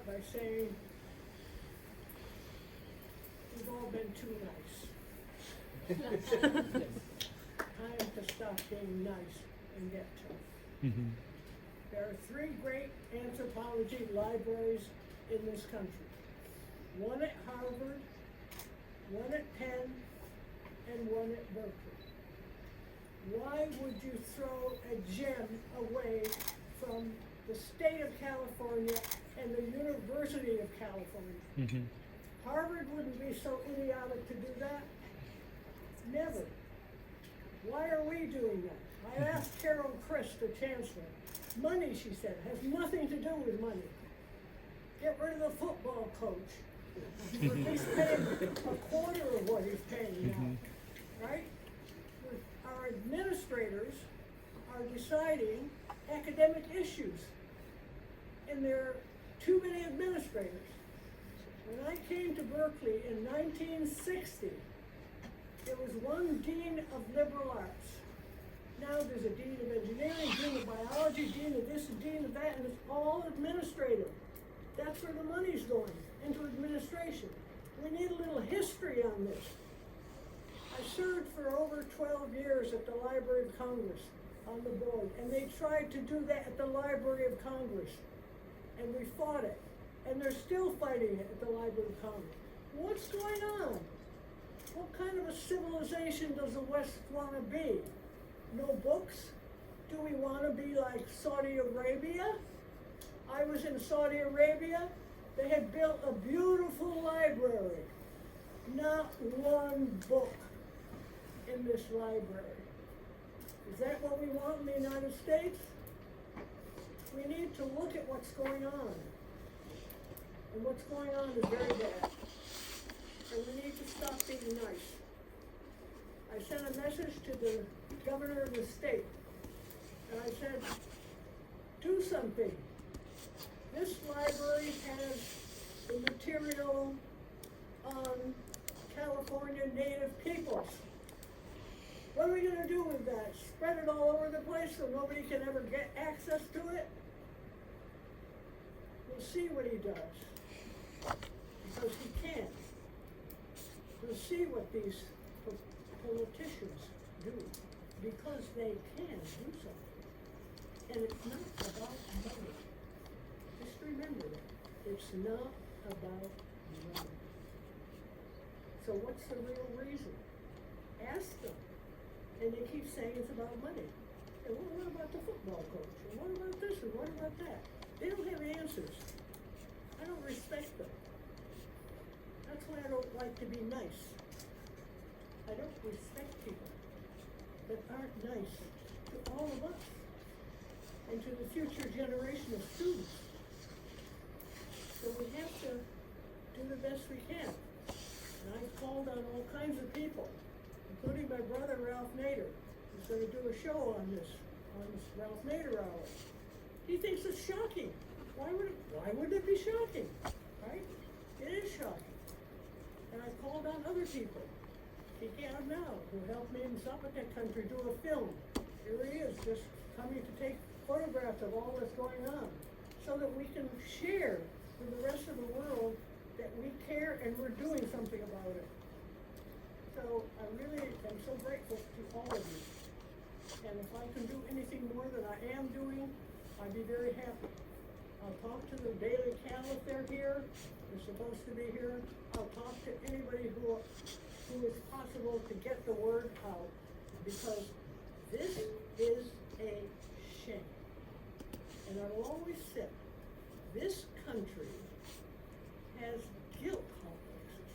by saying we've all been too nice. Time to stop being nice and get tough. There are 3 great anthropology libraries in this country. One at Harvard, one at Penn, and one at Berkeley. Why would you throw a gem away from the state of California and the University of California? Harvard wouldn't be so idiotic to do that. Never. Why are we doing that? I asked Carol Chris, the chancellor. Money, she said, has nothing to do with money. Get rid of the football coach. He's paying a quarter of what he's paying now, right? Our administrators are deciding academic issues, and there are too many administrators. When I came to Berkeley in 1960, there was one dean of liberal arts. Now there's a dean of engineering, dean of biology, dean of this, dean of that, and it's all administrative. That's where the money's going, into administration. We need a little history on this. I served for over 12 years at the Library of Congress on the board, and they tried to do that at the Library of Congress, and we fought it, and they're still fighting it at the Library of Congress. What's going on? What kind of a civilization does the West want to be? No books? Do we want to be like Saudi Arabia? I was in Saudi Arabia. They had built a beautiful library. Not one book in this library. Is that what we want in the United States? We need to look at what's going on. And what's going on is very bad. And we need to stop being nice. I sent a message to the governor of the state, and I said, do something. This library has the material on California native peoples. What are we going to do with that? Spread it all over the place so nobody can ever get access to it? We'll see what he does, because he can't. We'll see what these politicians do, because they can do something. And it's not about money. Just remember that. It's not about money. So what's the real reason? Ask them. And they keep saying it's about money. And what about the football coach? And what about this? And what about that? They don't have answers. I don't respect them. That's why I don't like to be nice. I don't respect people that aren't nice to all of us and to the future generation of students. So we have to do the best we can. And I've called on all kinds of people, including my brother Ralph Nader, who's going to do a show on this Ralph Nader Hour. He thinks it's shocking. Why would it be shocking? Right? It is shocking. And I called on other people. Kiki Arnell, who helped me in Zapotec country do a film. Here he is, just coming to take photographs of all that's going on, so that we can share with the rest of the world that we care and we're doing something about it. So I really am so grateful to all of you. And if I can do anything more than I am doing, I'd be very happy. I'll talk to the Daily Cal if they're here. They're supposed to be here. I'll talk to anybody who is possible to get the word out, because this is a shame. And I've always said, this country has guilt complexes.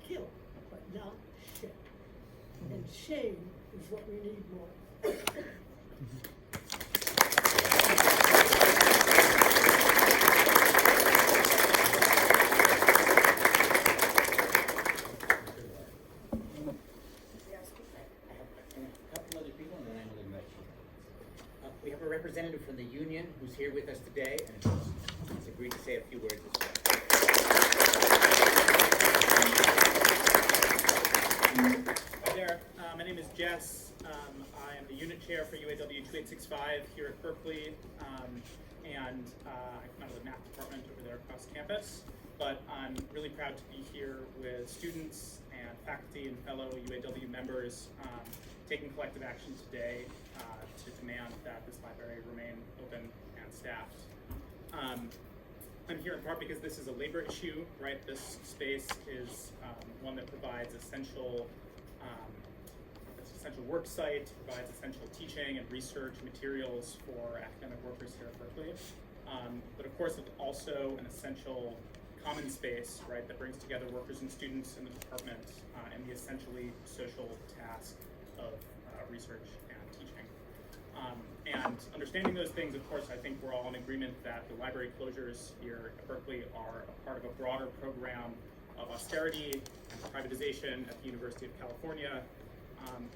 Guilt, but not shame. And shame is what we need more. Representative from the union who's here with us today and has agreed to say a few words as well. Hi there, my name is Jess. I am the unit chair for UAW 2865 here at Berkeley, and and I come out of the math department over there across campus. But I'm really proud to be here with students and faculty and fellow UAW members taking collective action today to demand that this library remain open and staffed. I'm here in part because this is a labor issue, right? This space is one that provides essential work site, provides essential teaching and research materials for academic workers here at Berkeley. But of course, it's also an essential common space, right, that brings together workers and students in the department in the essentially social task of research and teaching. And understanding those things, of course, I think we're all in agreement that the library closures here at Berkeley are a part of a broader program of austerity and privatization at the University of California,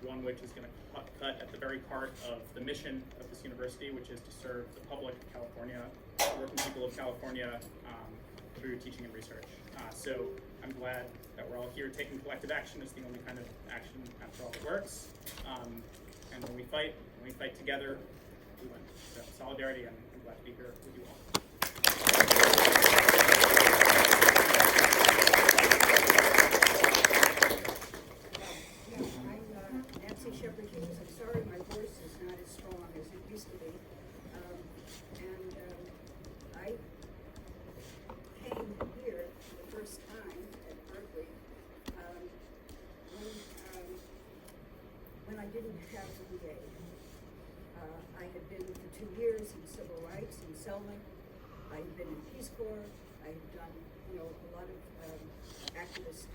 one which is going to cut at the very heart of the mission of this university, which is to serve the public of California, the working people of California, through teaching and research. So I'm glad that we're all here taking collective action. It's the only kind of action, after all, that works. And when we fight together, we win. So solidarity, and I'm glad to be here with you all. I'm sorry my voice is not as strong as it used to be. I came here the first time at Berkeley when I didn't have the BA. I had been for 2 years in civil rights in Selma. I had been in Peace Corps. I had done, a lot of activist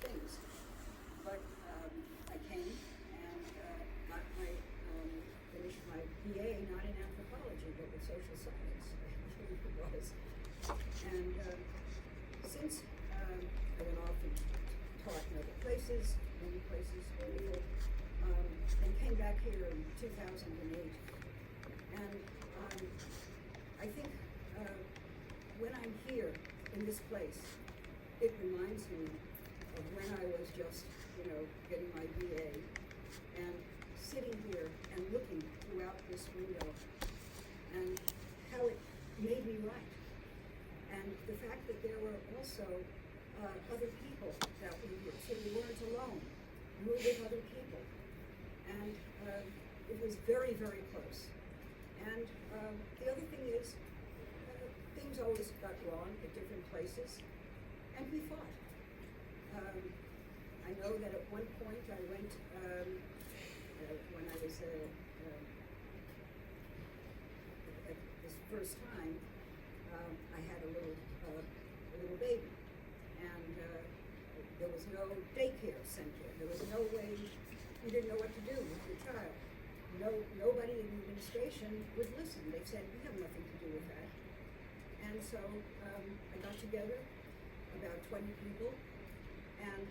things. But I came and finished my BA, not in anthropology, but with social science. It was. And since I went off and taught in other places, many places, wonderful, and came back here in 2008. And I think when I'm here in this place, it reminds me of when I was just, getting my BA and sitting here and looking throughout this window and how it made me write. And the fact that there were also other people that were here, so we weren't alone. We were with other people. And it was very, very close. And the other thing is, things always got wrong at different places, and we fought. I know that at one point I went, when I was at this first time, I had a little baby, and there was no daycare center. There was no way, you didn't know what to do with your child. Nobody in the administration would listen. They said, we have nothing to do with that. And so I got together, about 20 people, and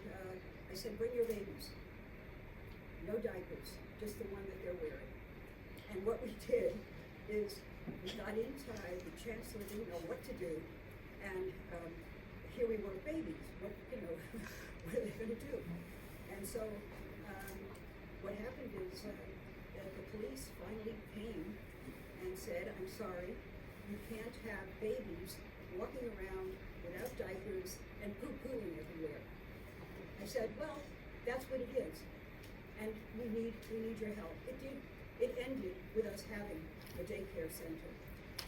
I said, bring your babies. No diapers, just the one that they're wearing. And what we did is we got inside, the chancellor didn't know what to do, and here we were, babies. What what are they going to do? And so what happened is the police finally came and said, I'm sorry, you can't have babies walking around without diapers and poo-pooing everywhere. I said, well, that's what it is, and we need your help. It ended with us having a daycare center.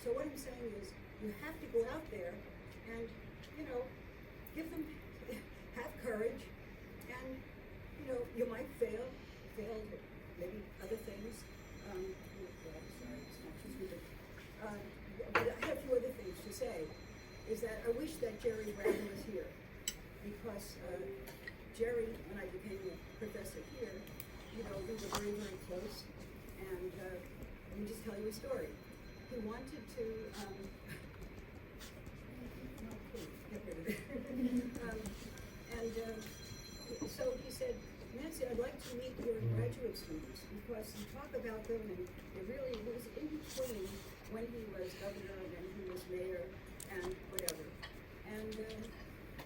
So what I'm saying is, you have to go out there and, give them, have courage, and, you might fail maybe other things. Sorry, it's not just me. But I have a few other things to say, is that I wish that Jerry Brown was here, because Jerry, when I became a professor here, we were very, very close, and let me just tell you a story. He wanted to, get rid of it. So he said, Nancy, I'd like to meet your graduate students, because you talk about them, and it was in between when he was governor and then he was mayor and whatever. And,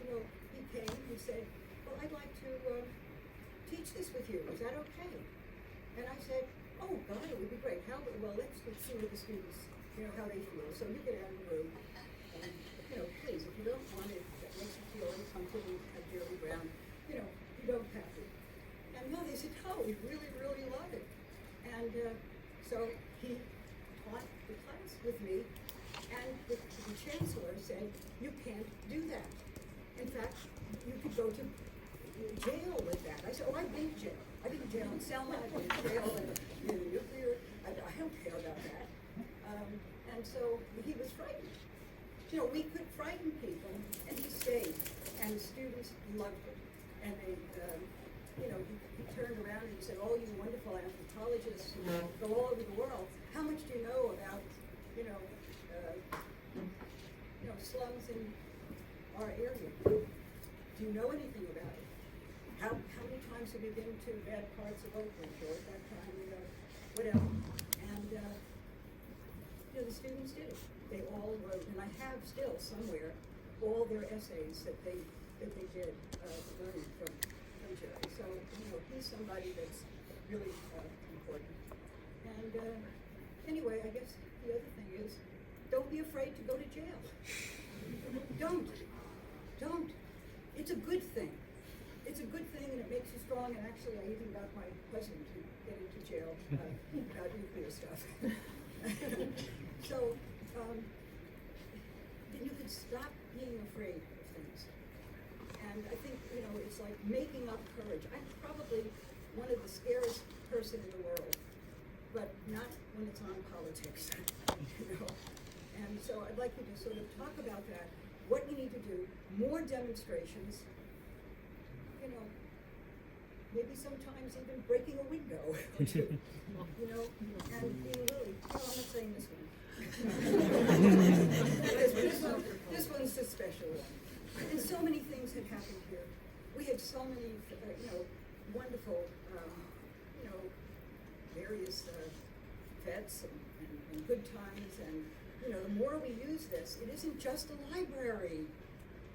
he came, he said, well, I'd like to teach this with you. Is that okay? And I said, oh, God, it would be great. Well, let's see what the students how they feel. So you get out of the room, and, please, if you don't want it, that makes you feel uncomfortable at Jerry Brown, you don't have to. And no, they said, oh, we really, really love it. And so he taught the class with me, and the chancellor said, you can't do that. In fact, you could go to jail with that. I said, oh, I've been to jail. I've been to jail in Selma, I've been to jail in nuclear. I don't care about that. And so he was frightened. We could frighten people, and he stayed, and the students loved it. And they, he turned around and he said, "Oh, you wonderful anthropologists who go all over the world. How much do you know about, slums in our area? Do you know anything about it? How many times have you been to bad parts of Oakland or at that time, whatever?" And the students did it. They all wrote, and I have still somewhere all their essays that they did learning from Jerry. So he's somebody that's really important. And anyway, I guess the other thing is, don't be afraid to go to jail. Don't. It's a good thing. It's a good thing, and it makes you strong. And actually, I even got my husband to get into jail about nuclear stuff. So then you can stop being afraid of things. And I think, it's like making up courage. I'm probably one of the scariest person in the world, but not when it's on politics, And so I'd like you to sort of talk about that, what you need to do, more demonstrations, maybe sometimes even breaking a window or two, and being really, I'm not saying this one. This one's a special one. And so many things had happened here. We had so many, wonderful, various vets and good times. And, the more we use this, it isn't just a library.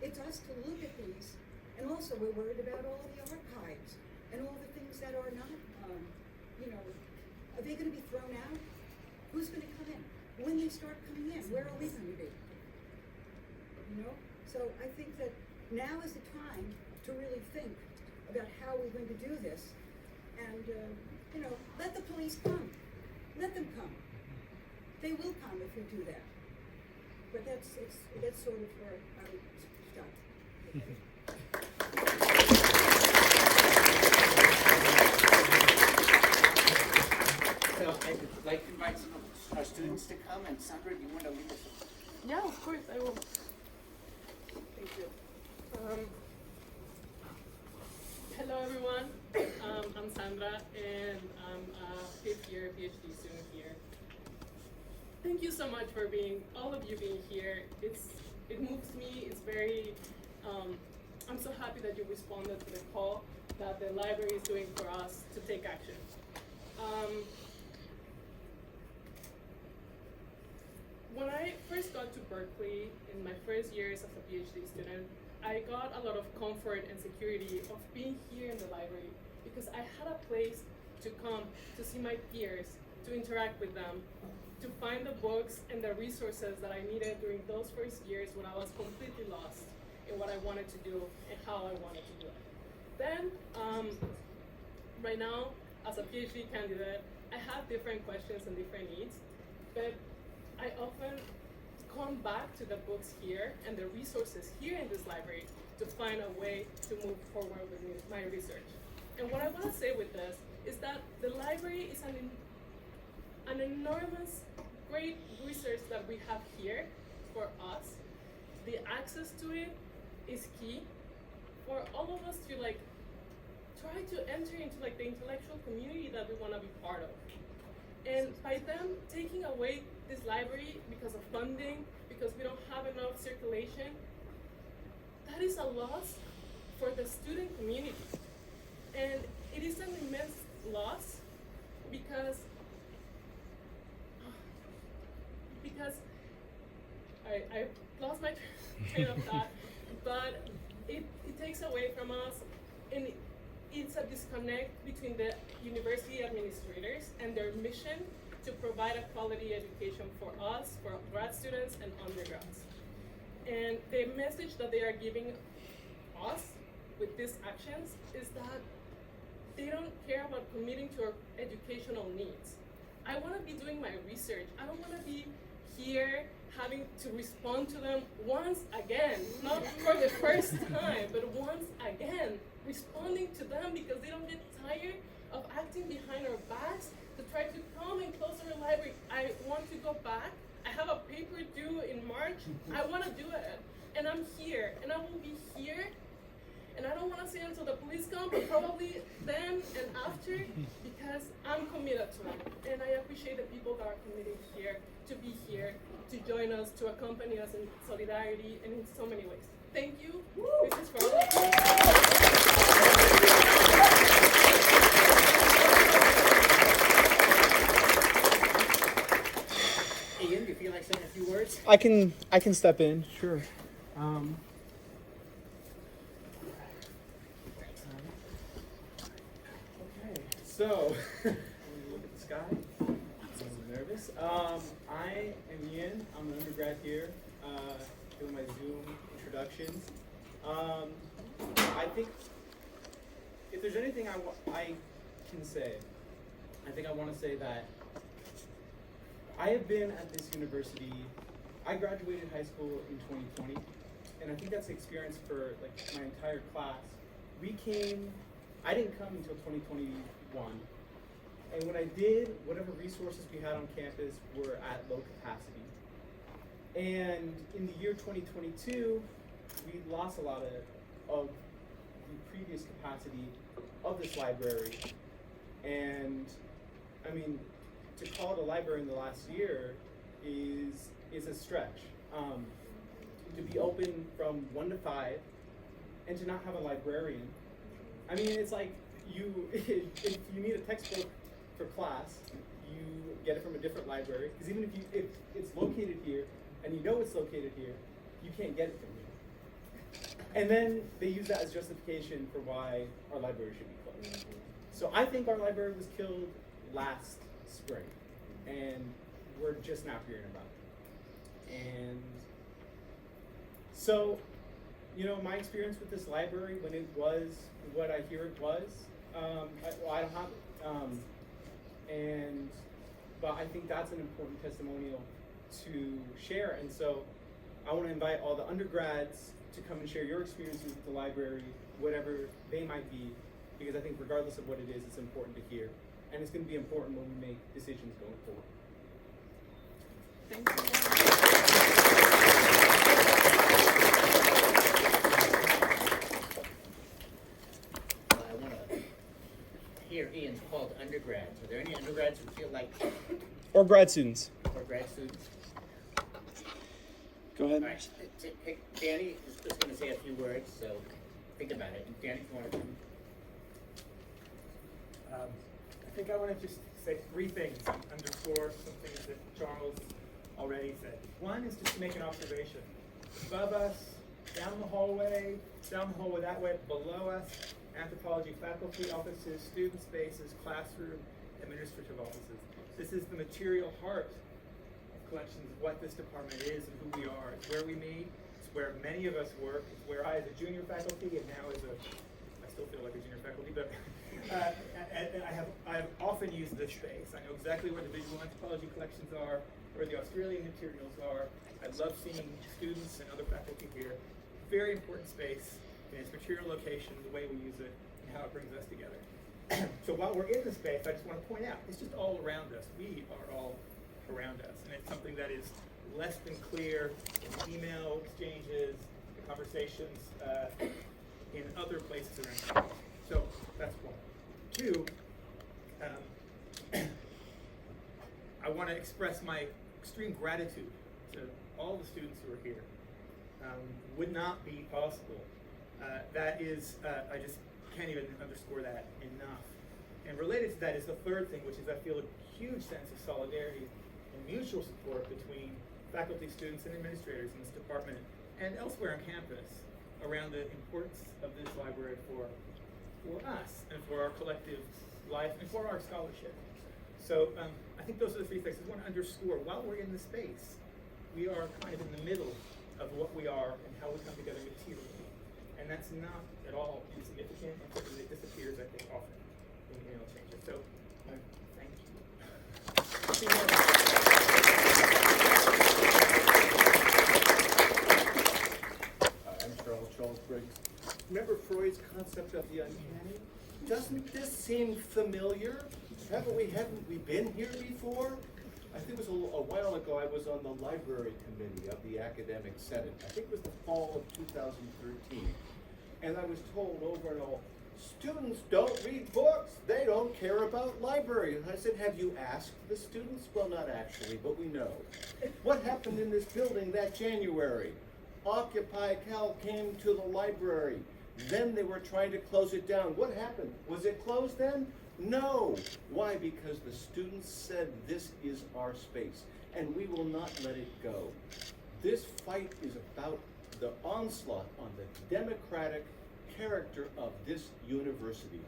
It's us to look at these. And also, we're worried about all the archives and all the things that are not, are they going to be thrown out? Who's going to come in? When they start coming in, where are we going to be? So I think that now is the time to really think about how we're going to do this. And, let the police come. Let them come. They will come if we do that. But that's sort of where I would stop. So I'd like to invite some of our students to come, and Sandra, do you want to lead us? Yeah, of course, I will. Thank you. Hello, everyone. I'm Sandra, and I'm a fifth-year PhD student here. Thank you so much for all of you being here. It moves me. It's very. I'm so happy that you responded to the call that the library is doing for us to take action. When I first got to Berkeley in my first years as a PhD student, I got a lot of comfort and security of being here in the library because I had a place to come to see my peers, to interact with them, to find the books and the resources that I needed during those first years when I was completely lost in what I wanted to do and how I wanted to do it. Then, right now, as a PhD candidate, I have different questions and different needs, but I often come back to the books here and the resources here in this library to find a way to move forward with my research. And what I want to say with this is that the library is an enormous, great resource that we have here for us. The access to it is key for all of us to try to enter into the intellectual community that we want to be part of. And by them taking away this library because of funding, because we don't have enough circulation, that is a loss for the student community. And it is an immense loss because I lost my train of thought, but it takes away from us, and it's a disconnect between the university administrators and their mission to provide a quality education for us, for grad students and undergrads. And the message that they are giving us with these actions is that they don't care about committing to our educational needs. I want to be doing my research. I don't want to be here having to respond to them once again, not for the first time, but once again, responding to them because they don't get tired of acting behind our backs to try to come and close our library. I want to go back. I have a paper due in March. I want to do it. And I'm here, and I will be here. And I don't want to say until the police come, but probably then and after, because I'm committed to it. And I appreciate the people that are committed here, to be here, to join us, to accompany us in solidarity, and in so many ways. Thank you. This is for all of you. Ian, do you feel like saying a few words? I can step in, sure. Okay, so let me look at the sky. I'm nervous. I am Ian. I'm an undergrad here, doing my Zoom introductions. I think if there's anything I can say, I think I want to say that I have been at this university. I graduated high school in 2020, and I think that's the experience for like my entire class. I didn't come until 2021, and when I did, whatever resources we had on campus were at low capacity. And in the year 2022, we lost a lot of the previous capacity of this library. And I mean, to call it a library in the last year is a stretch. To be open from 1 to 5 and to not have a librarian. I mean, it's like if you need a textbook for class, you get it from a different library. Because even if it's located here and you know it's located here, you can't get it from here. And then they use that as justification for why our library should be closed. So I think our library was killed last spring, and we're just now hearing about it. And so, you know, my experience with this library when it was what I hear it was, I don't have it. But I think that's an important testimonial to share. And so I want to invite all the undergrads to come and share your experiences with the library, whatever they might be, because I think regardless of what it is, it's important to hear. And it's going to be important when we make decisions going forward. Thank you. I want to hear Ian's call to undergrads. Are there any undergrads who feel like, Or grad students. or grad students? Go ahead. All right, Danny is just going to say a few words, so think about it. And Danny, if you want to. I think I want to just say 3 things, underscore some things that Charles already said. One is just to make an observation. Above us, down the hallway that way, below us, anthropology faculty offices, student spaces, classroom, administrative offices. This is the material heart of collections of what this department is and who we are. It's where we meet. It's where many of us work. It's where I, as a junior faculty, and now I still feel like a junior faculty, but I have often used this space. I know exactly where the visual anthropology collections are, where the Australian materials are. I love seeing students and other faculty here. Very important space in its material location, the way we use it, and how it brings us together. So while we're in the space, I just want to point out, it's just all around us. We are all around us. And it's something that is less than clear in email exchanges, the conversations in other places around campus. So that's one. 2, I want to express my extreme gratitude to all the students who are here. Would not be possible. That is, I just can't even underscore that enough. And related to that is the 3rd thing, which is I feel a huge sense of solidarity and mutual support between faculty, students, and administrators in this department and elsewhere on campus around the importance of this library for us and for our collective life and for our scholarship. So I I think those are the three things. I want to underscore, while we're in the space, we are kind of in the middle of what we are and how we come together materially. And that's not at all insignificant, and something that disappears, I think, often when you know changes. So, thank you. I'm Charles Briggs. Remember Freud's concept of the uncanny? Doesn't this seem familiar? Haven't we been here before? I think it was a while ago I was on the library committee of the Academic Senate. I think it was the fall of 2013. And I was told over and over, students don't read books. They don't care about libraries. I said, have you asked the students? Well, not actually, but we know. What happened in this building that January? Occupy Cal came to the library. Then they were trying to close it down. What happened? Was it closed then? No. Why? Because the students said this is our space, and we will not let it go. This fight is about the onslaught on the democratic character of this university.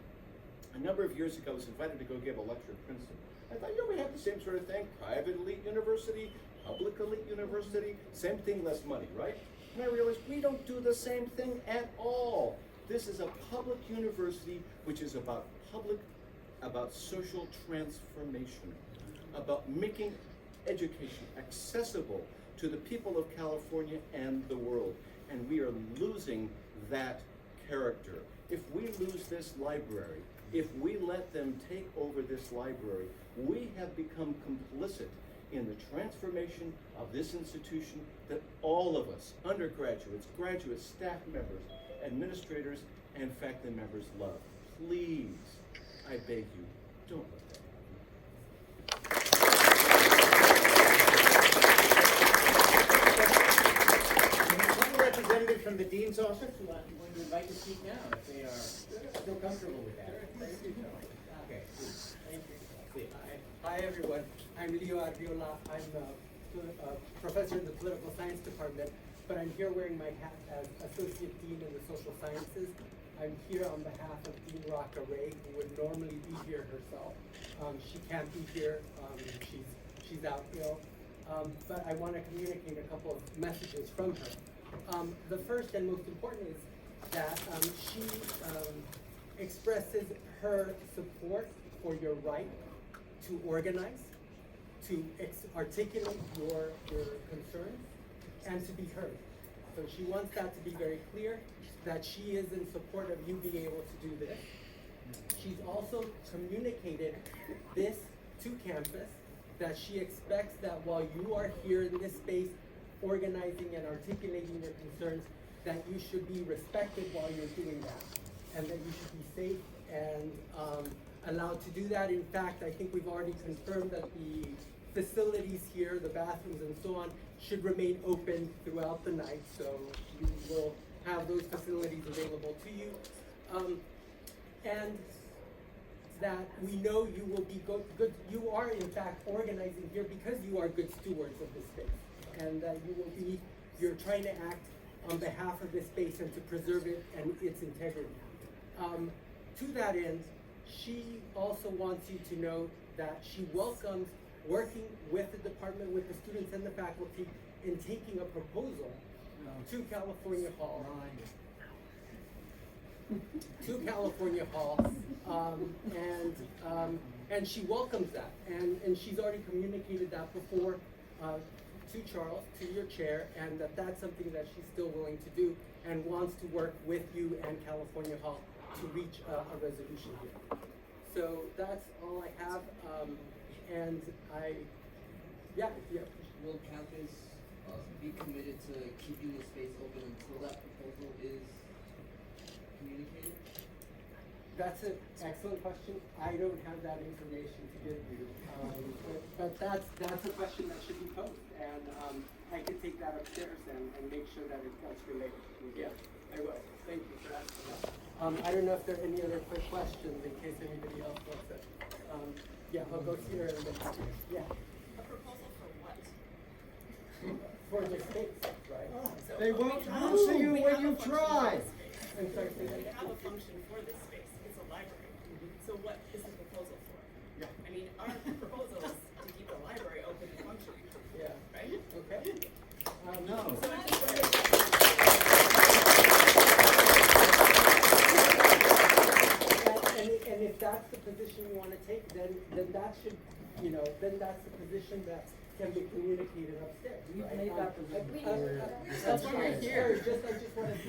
A number of years ago, I was invited to go give a lecture at Princeton. I thought, we have the same sort of thing, private elite university, public elite university, same thing, less money, right? And I realized we don't do the same thing at all. This is a public university which is about social transformation, about making education accessible to the people of California and the world. And we are losing that character. If we lose this library, if we let them take over this library, we have become complicit in the transformation of this institution that all of us, undergraduates, graduates, staff members, administrators, and faculty members love. Please, I beg you, don't let that happen. One representative from the dean's office who I would invite to speak now if they are still comfortable with that. Okay. Thank you. Hi everyone, I'm Leo Arriola. I'm a professor in the political science department, but I'm here wearing my hat as Associate Dean in the Social Sciences. I'm here on behalf of Dean Rocca Ray, who would normally be here herself. She can't be here, she's out ill, but I want to communicate a couple of messages from her. The first and most important is that she expresses her support for your right to organize, to articulate your concerns, and to be heard. So she wants that to be very clear, that she is in support of you being able to do this. She's also communicated this to campus, that she expects that while you are here in this space organizing and articulating your concerns, that you should be respected while you're doing that, and that you should be safe and allowed to do that. In fact, I think we've already confirmed that the facilities here, the bathrooms and so on, should remain open throughout the night, so you will have those facilities available to you. And that we know you will be good, you are in fact organizing here because you are good stewards of this space, and that you're trying to act on behalf of this space and to preserve it and its integrity. To that end, she also wants you to know that she welcomes working with the department, with the students and the faculty in taking a proposal to California Hall. And she welcomes that, and she's already communicated that before to Charles, to your chair, and that's something that she's still willing to do and wants to work with you and California Hall to reach a resolution here. So that's all I have, and Will campus be committed to keeping the space open until that proposal is communicated? That's an excellent question. I don't have that information to give you, but that's a question that should be posed, and I could take that upstairs and make sure that it gets related. Yeah, I will. Thank you for that. I don't know if there are any other quick questions in case anybody else wants it. Yeah, I'll go here and then yeah. A proposal for what? For the space, right? So They won't we have- answer you we when have you a function try. for this space. I'm sorry, say that We again. have a function for this space. It's a library. So what is the proposal for? Yeah. I mean, our proposal is to right? Okay? No. So I just wanted And if that's the position you want to take, then that should, then that's the position that can be communicated upstairs. We've right? made that position That's why we're here. I just want to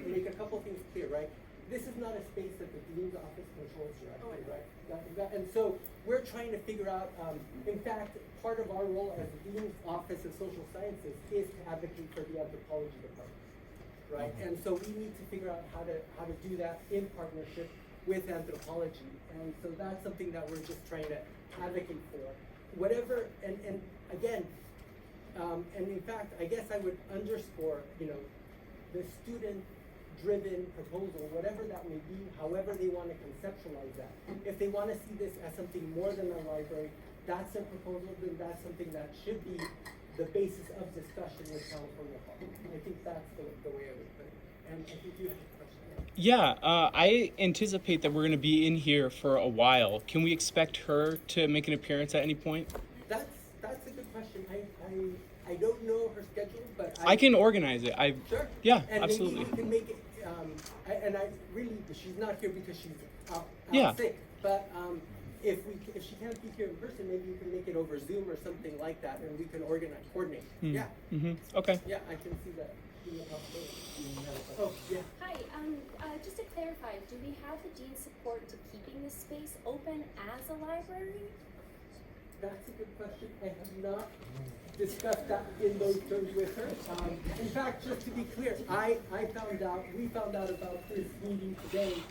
make a couple things clear, right? This is not a space that the dean's office controls directly, right? And so we're trying to figure out, in fact, part of our role as the dean's office of social sciences is to advocate for the anthropology department, right? And so we need to figure out how to do that in partnership with anthropology. And so that's something that we're just trying to advocate for. Whatever, and again, and in fact, I guess I would underscore, the student-driven proposal, whatever that may be, however they want to conceptualize that. If they want to see this as something more than a library, that's their proposal, then that's something that should be the basis of discussion with California Law. I think that's the way I would put it. And I think you have a question. Yeah, I anticipate that we're going to be in here for a while. Can we expect her to make an appearance at any point? That's a good question. I don't know her schedule, but I can organize it. Sure. Yeah, and absolutely. Maybe we can make it. She's not here because she's out Yeah. sick. But if she can't be here in person, maybe you can make it over Zoom or something like that, and we can coordinate. Yeah. Okay. Yeah, I can see that. Oh, yeah. Hi, just to clarify, do we have the dean's support to keeping this space open as a library? That's a good question. I have not discussed that in those terms with her. In fact, just to be clear, we found out about this meeting today,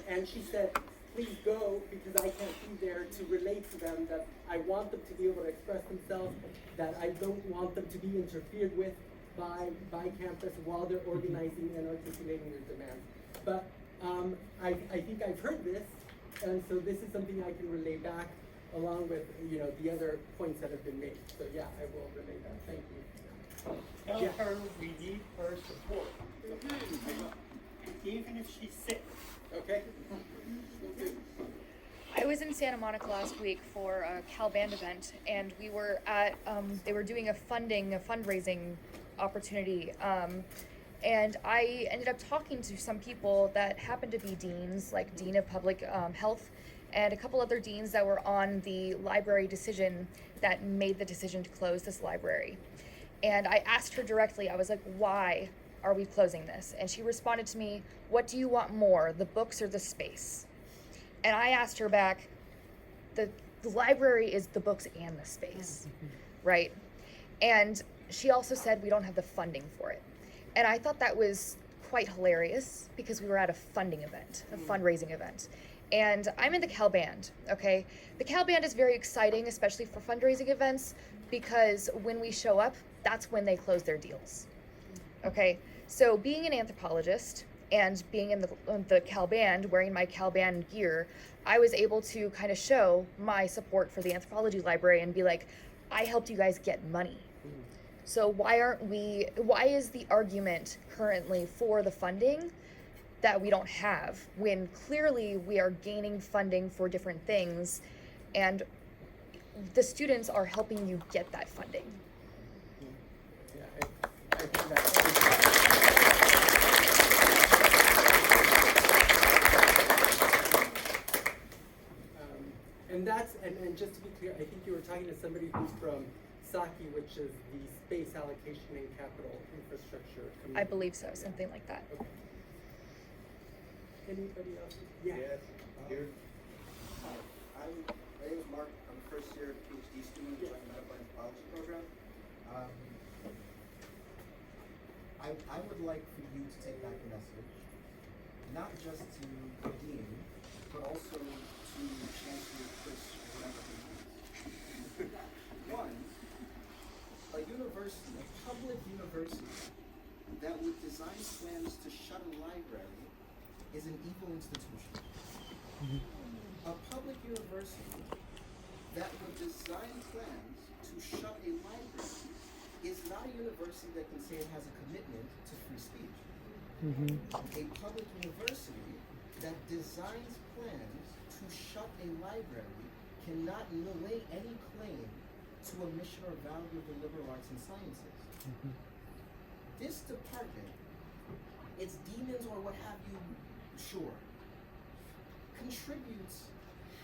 and she said, please go, because I can't be there to relate to them that I want them to be able to express themselves, that I don't want them to be interfered with by campus while they're organizing and articulating their demands. But I think I've heard this, and so this is something I can relay back along with the other points that have been made. So yeah, I will relay that. Thank you. Tell her we need her support. Even if she's sick. Okay. I was in Santa Monica last week for a Cal Band event, and we were at, they were doing a fundraising opportunity, and I ended up talking to some people that happened to be deans, like Dean of Public Health, and a couple other deans that were on the library decision that made the decision to close this library. And I asked her directly, I was like, why are we closing this? And she responded to me, what do you want more, the books or the space? And I asked her back, the library is the books and the space, right? And she also said we don't have the funding for it. And I thought that was quite hilarious because we were at a funding event, a fundraising event. And I'm in the Cal Band, okay? The Cal Band is very exciting, especially for fundraising events, because when we show up, that's when they close their deals, okay? So being an anthropologist and being in the Cal Band, wearing my Cal Band gear, I was able to kind of show my support for the anthropology library and be like, I helped you guys get money. So why is the argument currently for the funding that we don't have, when clearly we are gaining funding for different things and the students are helping you get that funding? Yeah, I think that's and just to be clear, I think you were talking to somebody who's from SACI, which is the Space Allocation and Capital Infrastructure Committee. I believe so, something like that. Okay. Anybody else? Yeah. Yes, here. My name is Mark. I'm a first year PhD student in the medical anthropology program. I would like for you to take back the message, not just to the dean, but also to Chancellor Chris. One, a university, a public university that would design plans to shut a library is an evil institution. A public university that would design plans to shut a library is not a university that can say it has a commitment to free speech. A public university that designs plans to shut a library cannot lay any claim to a mission or value of the liberal arts and sciences. This department, its demons or what have you, sure, contributes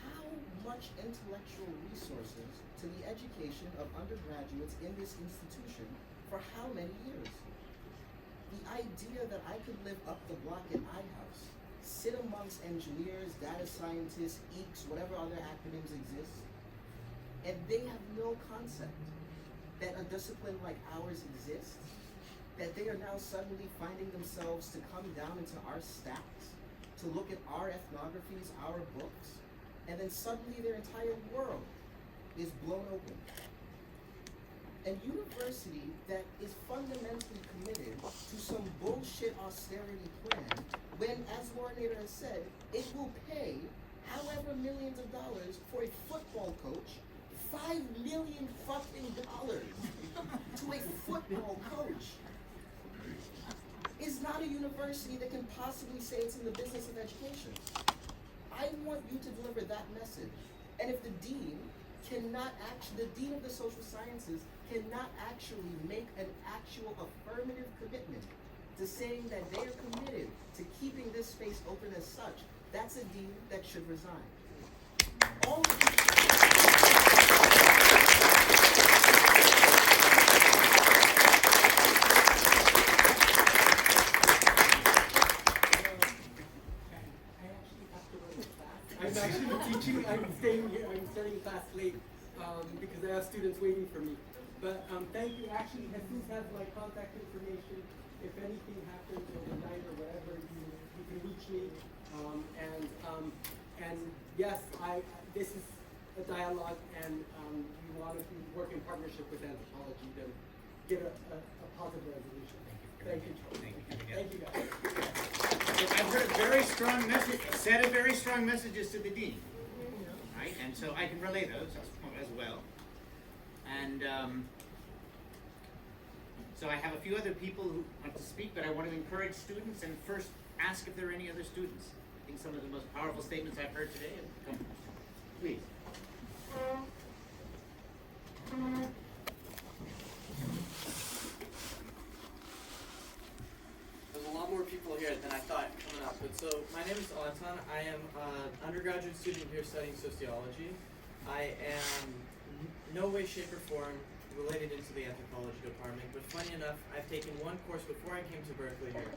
how much intellectual resources to the education of undergraduates in this institution for how many years? The idea that I could live up the block at iHouse, sit amongst engineers, data scientists, EECs, whatever other acronyms exist, and they have no concept that a discipline like ours exists, that they are now suddenly finding themselves to come down into our stacks, to look at our ethnographies, our books, and then suddenly their entire world is blown open. A university that is fundamentally committed to some bullshit austerity plan, when, as Nader has said, it will pay however millions of dollars for a football coach, $5 million fucking dollars to a football coach, is not a university that can possibly say it's in the business of education. I want you to deliver that message. And if the dean cannot actually, the dean of the social sciences cannot actually make an actual affirmative commitment to saying that they are committed to keeping this space open as such, that's a dean that should resign. All of I'm actually teaching, I'm staying here, I'm starting class late because I have students waiting for me. But thank you. Actually, Jesus has my contact information. If anything happens overnight or whatever, you can reach me. And yes, this is a dialogue, and we want to work in partnership with anthropology to get a positive resolution. Thank you, Charles. Thank you, guys. So I've heard very strong message, a set of very strong messages to the dean, right? And so I can relay those as well. And so I have a few other people who want to speak, but I want to encourage students and first ask if there are any other students. I think some of the most powerful statements I've heard today have come. Please. There's a lot more people here than I thought coming up. But so my name is Anton. I am an undergraduate student here studying sociology. I am no way, shape, or form related into the anthropology department, but funny enough, I've taken one course before I came to Berkeley here,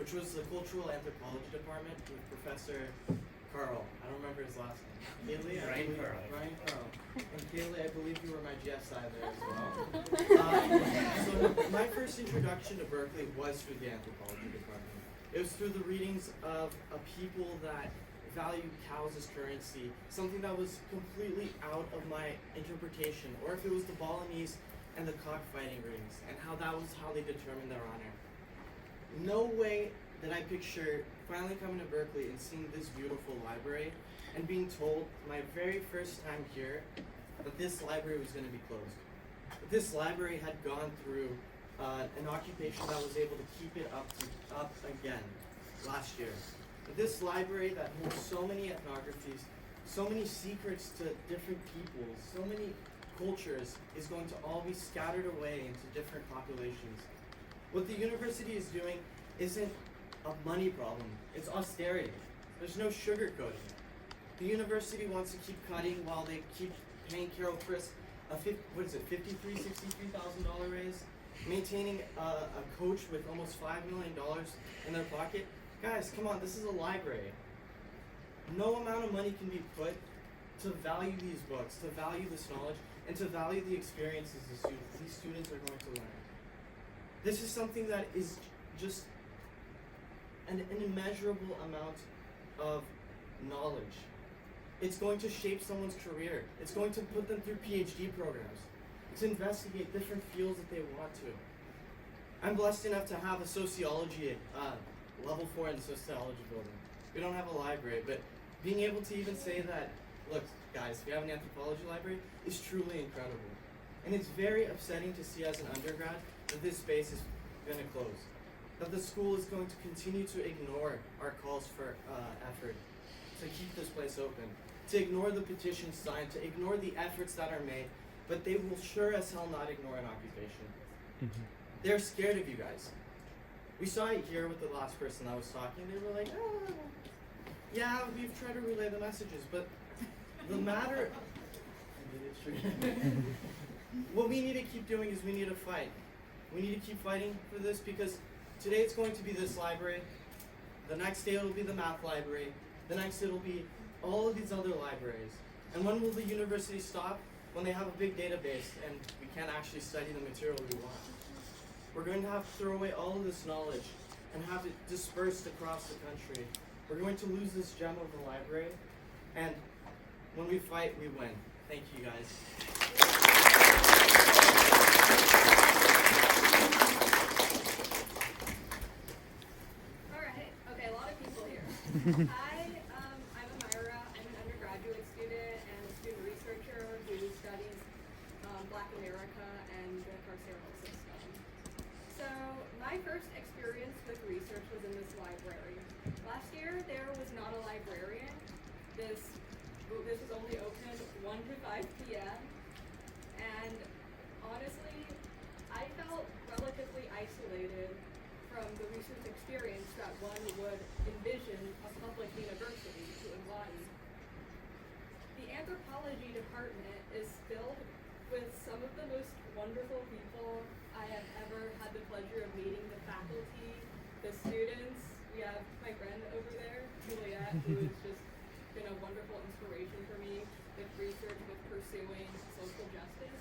which was the cultural anthropology department with Professor Carl. I don't remember his last name. Kaylee, Ryan Carl. And Kaylee, I believe you were my GSI there as well. So my first introduction to Berkeley was through the anthropology department. It was through the readings of a people that valued cows as currency, something that was completely out of my interpretation, or if it was the Balinese and the cockfighting rings, and how that was how they determined their honor. No way did I picture finally coming to Berkeley and seeing this beautiful library, and being told my very first time here that this library was going to be closed. That this library had gone through an occupation that was able to keep it up again last year. This library that holds so many ethnographies, so many secrets to different peoples, so many cultures, is going to all be scattered away into different populations. What the university is doing isn't a money problem, it's austerity. There's no sugarcoating it. The university wants to keep cutting while they keep paying Carol Chris a $63,000 raise, maintaining a coach with almost $5 million in their pocket. Guys, come on, this is a library. No amount of money can be put to value these books, to value this knowledge, and to value the experiences these students are going to learn. This is something that is just an immeasurable amount of knowledge. It's going to shape someone's career. It's going to put them through PhD programs. It's investigate different fields that they want to. I'm blessed enough to have a sociology level 4 in the sociology building. We don't have a library, but being able to even say that, look, guys, we have an anthropology library is truly incredible. And it's very upsetting to see as an undergrad that this space is going to close. That the school is going to continue to ignore our calls for effort to keep this place open, to ignore the petitions signed, to ignore the efforts that are made, but they will sure as hell not ignore an occupation. They're scared of you guys. We saw it here with the last person that was talking. They were like, oh, yeah, we've tried to relay the messages, but the matter, what we need to keep doing is we need to fight. We need to keep fighting for this, because today it's going to be this library, the next day it'll be the math library, the next day it'll be all of these other libraries. And when will the university stop? When they have a big database and we can't actually study the material we want. We're going to have to throw away all of this knowledge and have it dispersed across the country. We're going to lose this gem of the library, and when we fight, we win. Thank you, guys. Alright, okay, a lot of people here. Hi, I'm Amira. I'm an undergraduate student and a student researcher who studies Black America and the carceral system. So, my first experience with research was in this library. Last year, there was not a librarian. This was only open 1 to 5 p.m. And honestly, I felt relatively isolated from the research experience that one would envision a public university to embody. The anthropology department is filled with some of the most wonderful people I have ever had the pleasure of meeting. The faculty, the students. We have my friend over there, Juliet, who has just been a wonderful inspiration for me with research, with pursuing social justice.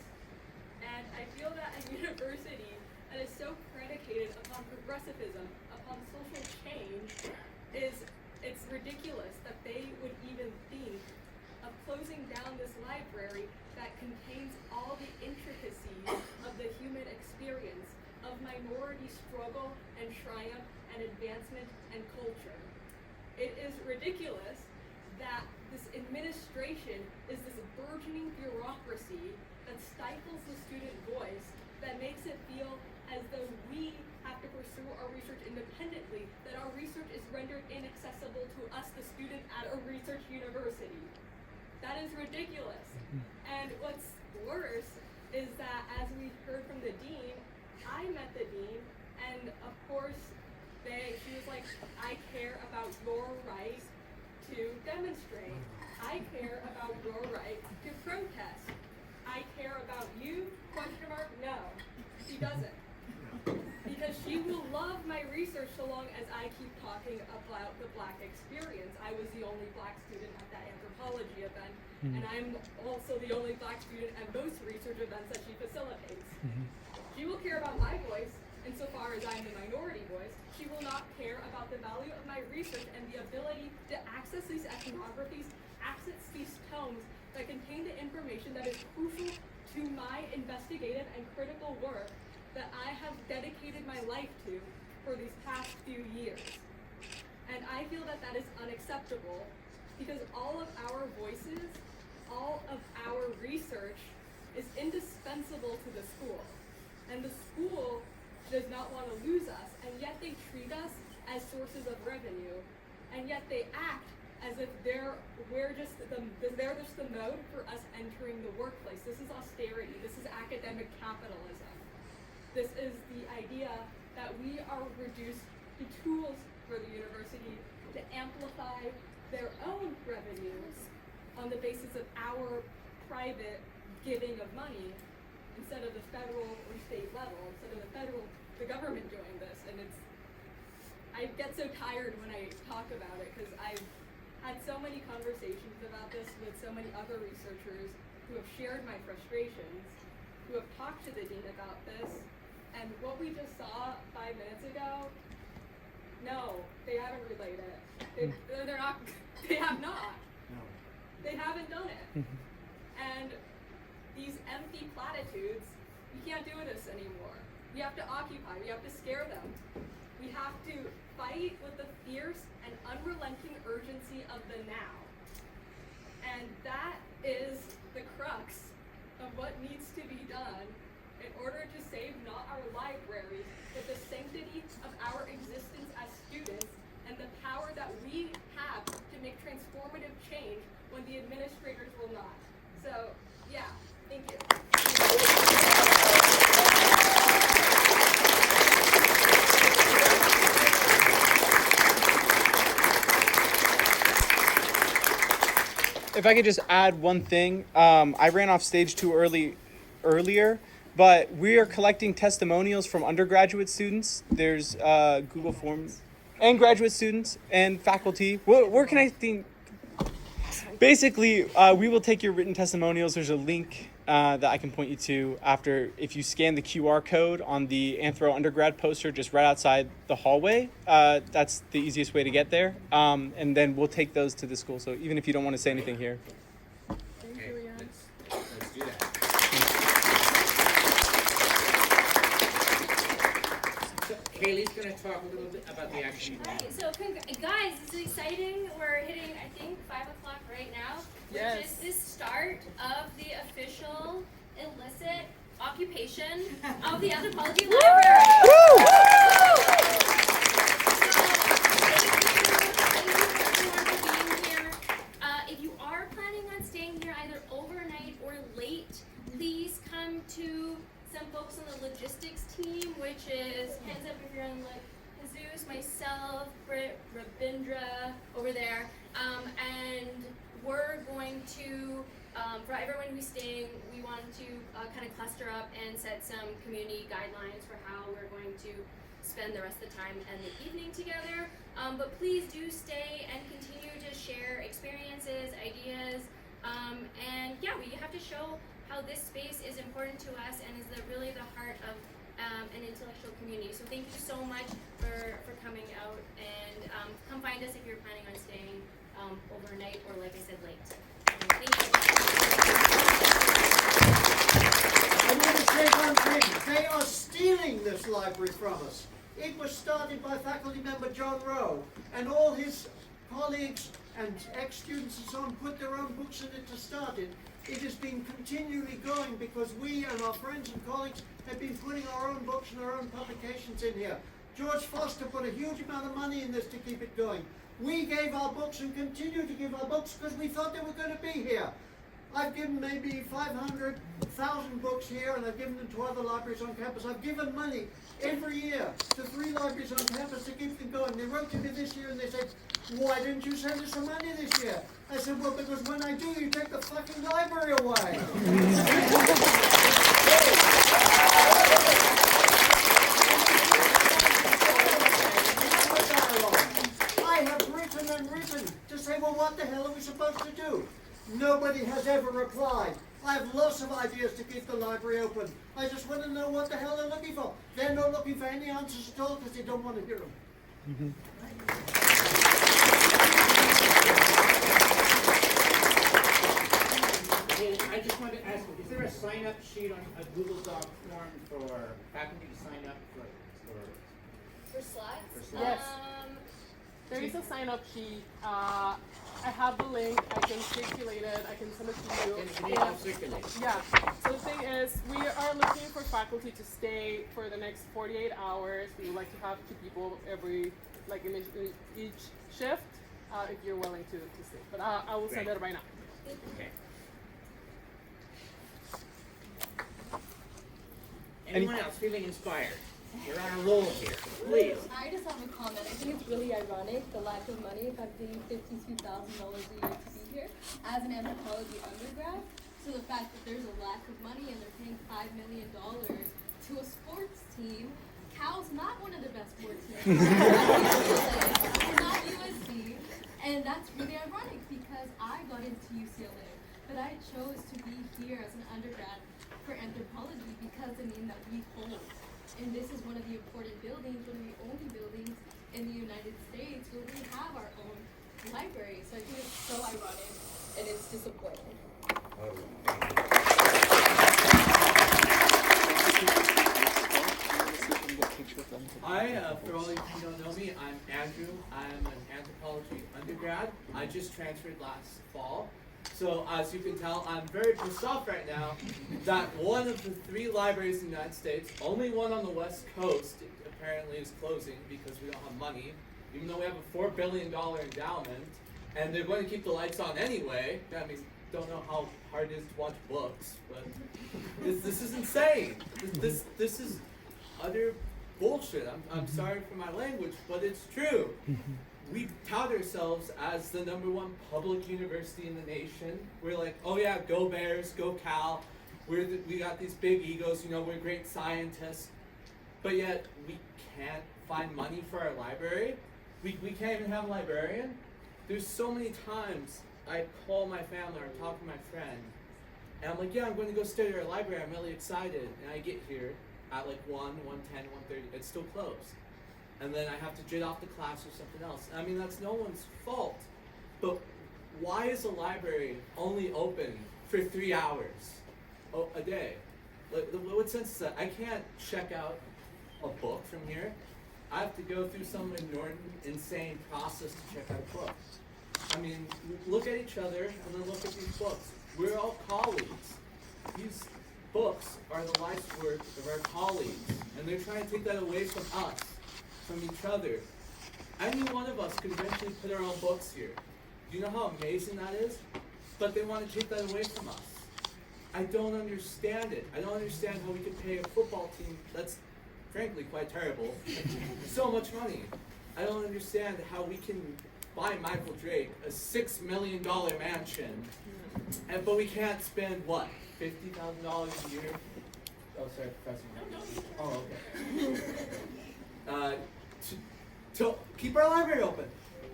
And I feel that a university that is so predicated upon progressivism, upon social change, it's ridiculous that they would even think of closing down this library that contains all the intricacies of the human experience, of minority struggle and triumph and advancement and culture. It is ridiculous that this administration is this burgeoning bureaucracy that stifles the student voice, that makes it feel as though we have to pursue our research independently, that our research is rendered inaccessible to us, the student at a research university. That is ridiculous. And what's worse is that, as we heard from the dean, I met the dean, and of course, she was like, I care about your right to demonstrate. I care about your right to protest. I care about you? ? No, she doesn't. Because she will love my research so long as I keep talking about the Black experience. I was the only Black student at that anthropology event, and I'm also the only Black student at most research events that she facilitates. She will care about my voice insofar as I'm the minority voice. She will not care about the value of my research and the ability to access these ethnographies, access these tomes that contain the information that is crucial to my investigative and critical work that I have dedicated my life to for these past few years. And I feel that that is unacceptable, because all of our voices, all of our research is indispensable to the school. And the school does not want to lose us, and yet they treat us as sources of revenue, and yet they act as if they're just the mode for us entering the workplace. This is austerity. This is academic capitalism. This is the idea that we are reduced to tools for the university to amplify their own revenues on the basis of our private giving of money instead of the federal or state level, instead of the government doing this. And I get so tired when I talk about it, because I've had so many conversations about this with so many other researchers who have shared my frustrations, who have talked to the dean about this. And what we just saw 5 minutes ago, no, they haven't relayed it. They're not. They have not. No. They haven't done it. And these empty platitudes, we can't do this anymore. We have to occupy. We have to scare them. We have to fight with the fierce and unrelenting urgency of the now. And that is the crux of what needs to be done in order to save not our library, but the sanctity of our existence as students and the power that we have to make transformative change when the administrators will not. So, yeah, thank you. if I could just add one thing, I ran off stage too earlier, but we are collecting testimonials from undergraduate students. There's Google Forms, and graduate students and faculty. Where can I think? Basically, we will take your written testimonials. There's a link that I can point you to after. If you scan the QR code on the Anthro undergrad poster just right outside the hallway, that's the easiest way to get there. And then we'll take those to the school. So even if you don't want to say anything here. Thank you, Ian. Let's do that. So Kaylee's going to talk a little bit about the action. Right, so guys, this is exciting. We're hitting, I think, 5 o'clock right now, which is the start of the official illicit occupation of the Anthropology Library. If you are planning on staying here either overnight or late, please come to some folks on the logistics team, which is, hands up if you're on like Jesus, myself, Britt, Rabindra over there, and we're going to, for everyone who's staying, we want to kind of cluster up and set some community guidelines for how we're going to spend the rest of the time and the evening together. But please do stay and continue to share experiences, ideas, and yeah, we have to show how this space is important to us and is really the heart of an intellectual community. So thank you so much for coming out, and come find us if you're planning on staying overnight or, like I said, late. Thank you. I want to say one thing. They are stealing this library from us. It was started by faculty member John Rowe, and all his colleagues and ex-students and so on put their own books in it to start it. It has been continually going because we and our friends and colleagues have been putting our own books and our own publications in here. George Foster put a huge amount of money in this to keep it going. We gave our books and continue to give our books because we thought they were going to be here. I've given maybe 500,000 books here, and I've given them to other libraries on campus. I've given money every year to 3 libraries on campus to keep them going. They wrote to me this year and they said, "Why didn't you send us some money this year?" I said, "Well, because when I do, you take the fucking library away." I have written and written to say, well, what the hell are we supposed to do? Nobody has ever replied. I have lots of ideas to keep the library open. I just want to know what the hell they're looking for. They're not looking for any answers at all because they don't want to hear them. I just wanted to ask, is there a sign-up sheet on a Google Doc form for faculty to sign up For slides? For slides? Yes. There is a sign-up sheet. I have the link. I can circulate it. I can send it to you. Can you help circulate? Yeah. So the thing is, we are looking for faculty to stay for the next 48 hours. We would like to have 2 people every, like in each shift, if you're willing to stay. But I will send it right now. Okay. Anyone else feeling inspired? You're on a roll here. Please. I just have a comment. I think it's really ironic, the lack of money, if I'm paying $52,000 a year to be here as an anthropology undergrad. So the fact that there's a lack of money and they're paying $5 million to a sports team. Cal's not one of the best sports teams. Not USC. And that's really ironic because I got into UCLA, but I chose to be here as an undergrad for anthropology because the name that we hold. And this is one of the important buildings, one of the only buildings in the United States where we have our own library. So I think it's so ironic and it's disappointing. Hi, for all of you who don't know me, I'm Andrew. I'm an anthropology undergrad. I just transferred last fall. So as you can tell, I'm very pissed off right now that one of the 3 libraries in the United States, only one on the West Coast, apparently is closing because we don't have money, even though we have a $4 billion endowment, and they're going to keep the lights on anyway. I mean, don't know how hard it is to watch books, but this is insane. This is utter bullshit. I'm sorry for my language, but it's true. we tout ourselves as the #1 public university in the nation. We're like, oh yeah, go Bears, go Cal. We got these big egos, you know, we're great scientists. But yet, we can't find money for our library. We can't even have a librarian. There's so many times I call my family or talk to my friend, and I'm like, yeah, I'm going to go study at our library, I'm really excited. And I get here at like 1, 1:10, 1:30, it's still closed. And then I have to jet off to class or something else. I mean, that's no one's fault. But why is a library only open for 3 hours a day? What sense is that? I can't check out a book from here. I have to go through some insane process to check out a book. I mean, look at each other and then look at these books. We're all colleagues. These books are the life's work of our colleagues, and they're trying to take that away from us, from each other. Any one of us could eventually put our own books here. Do you know how amazing that is? But they want to take that away from us. I don't understand it. I don't understand how we could pay a football team that's frankly quite terrible so much money. I don't understand how we can buy Michael Drake a $6 million mansion, but we can't spend what, $50,000 a year? Oh, sorry, Professor. Oh, okay. To keep our library open.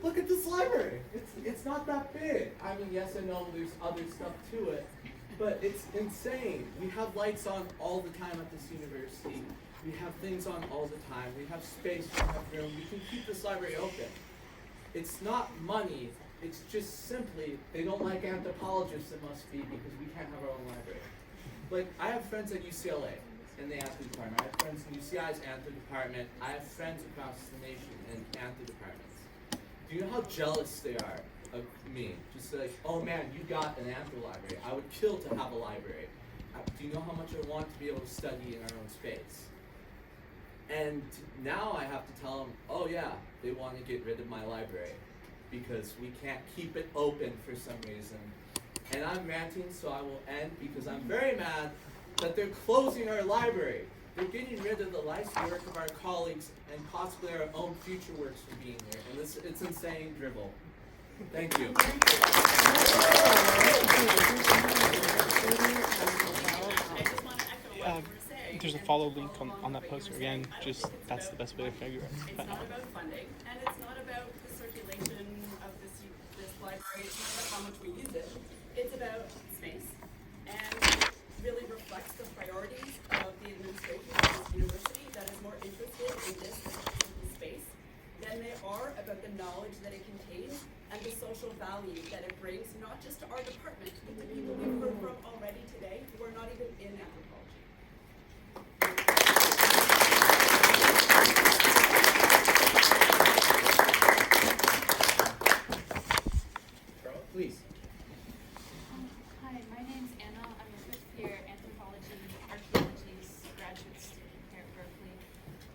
Look at this library. It's not that big. I mean, yes, I know there's other stuff to it, but it's insane. We have lights on all the time at this university. We have things on all the time. We have space, we have room. We can keep this library open. It's not money. It's just simply they don't like anthropologists, it must be, because we can't have our own library. Like, I have friends at UCLA in the Anthro department. I have friends in UCI's Anthro department. I have friends across the nation in Anthro departments. Do you know how jealous they are of me? Just like, oh man, you got an Anthro library. I would kill to have a library. Do you know how much I want to be able to study in our own space? And now I have to tell them, oh yeah, they want to get rid of my library because we can't keep it open for some reason. And I'm ranting, so I will end because I'm very mad that they're closing our library. They're getting rid of the life's work of our colleagues and possibly our own future works from being here. And it's insane drivel. Thank you. There's a follow link on that poster. Again, just that's the best way to figure it. It's not about funding, and it's not about the circulation of this library. It's not about how much we use it. It's about space, and it really reflects the priorities of the administration of this university that is more interested in this space than they are about the knowledge that it contains and the social value that it brings, not just to our department, but the people we've heard from already today who are not even in anthropology. Please. Hi, my name's Anna. I'm a fifth-year anthropology, archaeology graduate student here at Berkeley.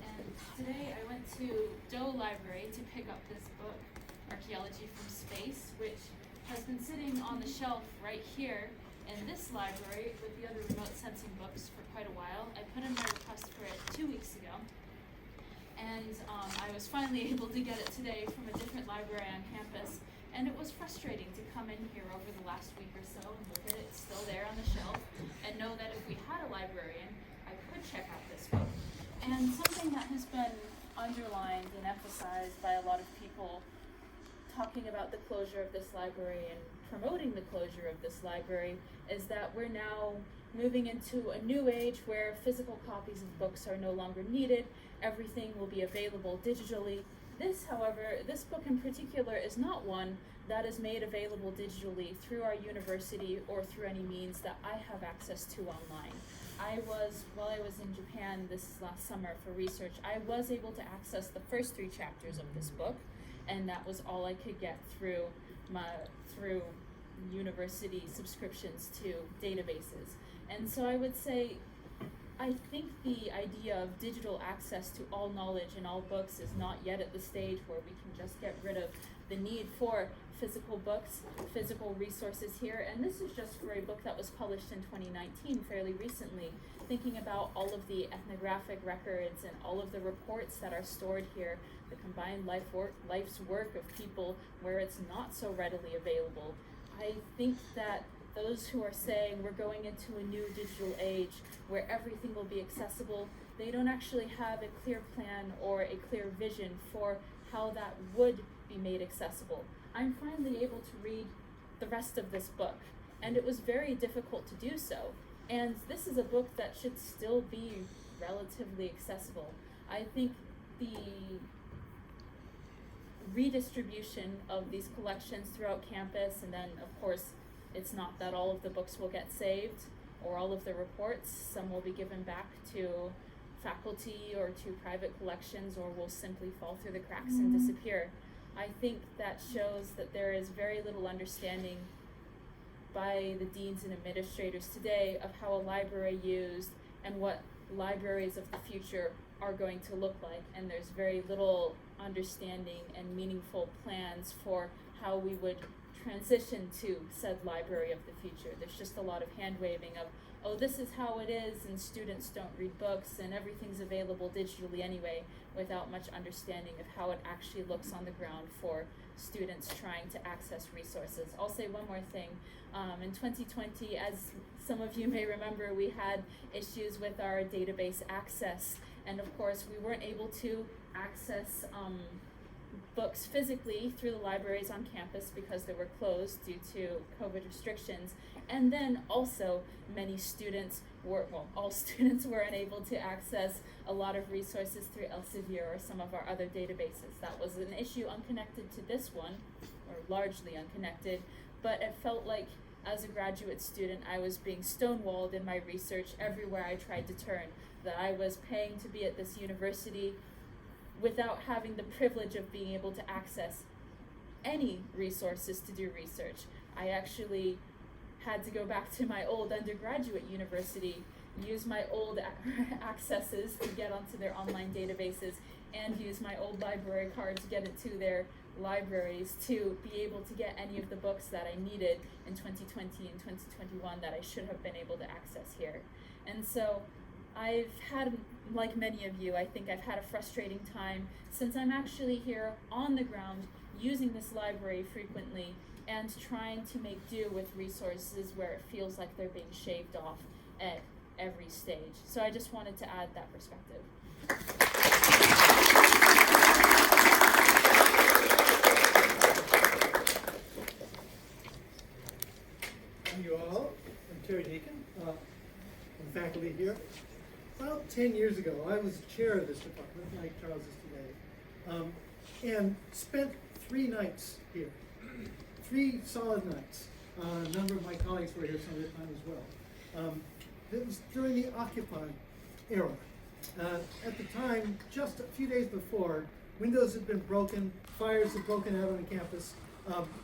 And today I went to Doe Library to pick up this book, Archaeology from Space, which has been sitting on the shelf right here in this library with the other remote sensing books for quite a while. I put in my request for it 2 weeks ago. And I was finally able to get it today from a different library on campus. And it was frustrating to come in here over the last week or so and look at it still there on the shelf and know that if we had a librarian, I could check out this book. And something that has been underlined and emphasized by a lot of people talking about the closure of this library and promoting the closure of this library is that we're now moving into a new age where physical copies of books are no longer needed. Everything will be available digitally. This, however, this book in particular is not one that is made available digitally through our university or through any means that I have access to online. While I was in Japan this last summer for research, I was able to access the first 3 chapters of this book, and that was all I could get through university subscriptions to databases. And so I would say I think the idea of digital access to all knowledge and all books is not yet at the stage where we can just get rid of the need for physical books, physical resources here. And this is just for a book that was published in 2019, fairly recently, thinking about all of the ethnographic records and all of the reports that are stored here, the combined life's work of people where it's not so readily available. I think that those who are saying we're going into a new digital age where everything will be accessible, they don't actually have a clear plan or a clear vision for how that would be made accessible. I'm finally able to read the rest of this book, and it was very difficult to do so. And this is a book that should still be relatively accessible. I think the redistribution of these collections throughout campus, and then of course it's not that all of the books will get saved or all of the reports. Some will be given back to faculty or to private collections, or will simply fall through the cracks and disappear. I think that shows that there is very little understanding by the deans and administrators today of how a library used and what libraries of the future are going to look like, and there's very little understanding and meaningful plans for how we would transition to said library of the future. There's just a lot of hand waving of, oh, this is how it is, and students don't read books, and everything's available digitally anyway, without much understanding of how it actually looks on the ground for students trying to access resources. I'll say one more thing. In 2020, as some of you may remember, we had issues with our database access, and of course we weren't able to access books physically through the libraries on campus because they were closed due to COVID restrictions. And then also many students were, well, all students were unable to access a lot of resources through Elsevier or some of our other databases. That was an issue unconnected to this one, or largely unconnected, but it felt like as a graduate student I was being stonewalled in my research everywhere I tried to turn, that I was paying to be at this university without having the privilege of being able to access any resources to do research. I actually had to go back to my old undergraduate university, use my old accesses to get onto their online databases, and use my old library card to get into their libraries to be able to get any of the books that I needed in 2020 and 2021 that I should have been able to access here. And so I've had, like many of you, I think I've had a frustrating time since I'm actually here on the ground using this library frequently and trying to make do with resources where it feels like they're being shaved off at every stage. So I just wanted to add that perspective. Thank you all. I'm Terry Deacon. I'm faculty here. About 10 years ago, I was chair of this department, like Charles is today, and spent 3 nights here. 3 solid nights. A number of my colleagues were here some of the time as well. It was during the Occupy era. At the time, just a few days before, windows had been broken, fires had broken out on the campus,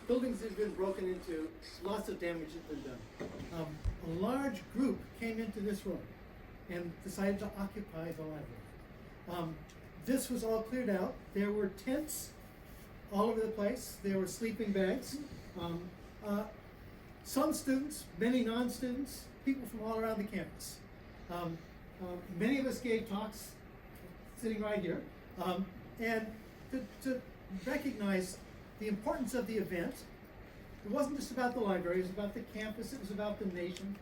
buildings had been broken into, lots of damage had been done. A large group came into this room and decided to occupy the library. This was all cleared out. There were tents all over the place. There were sleeping bags. Some students, many non-students, people from all around the campus. Many of us gave talks sitting right here. And to recognize the importance of the event, it wasn't just about the library, it was about the campus, it was about the nation.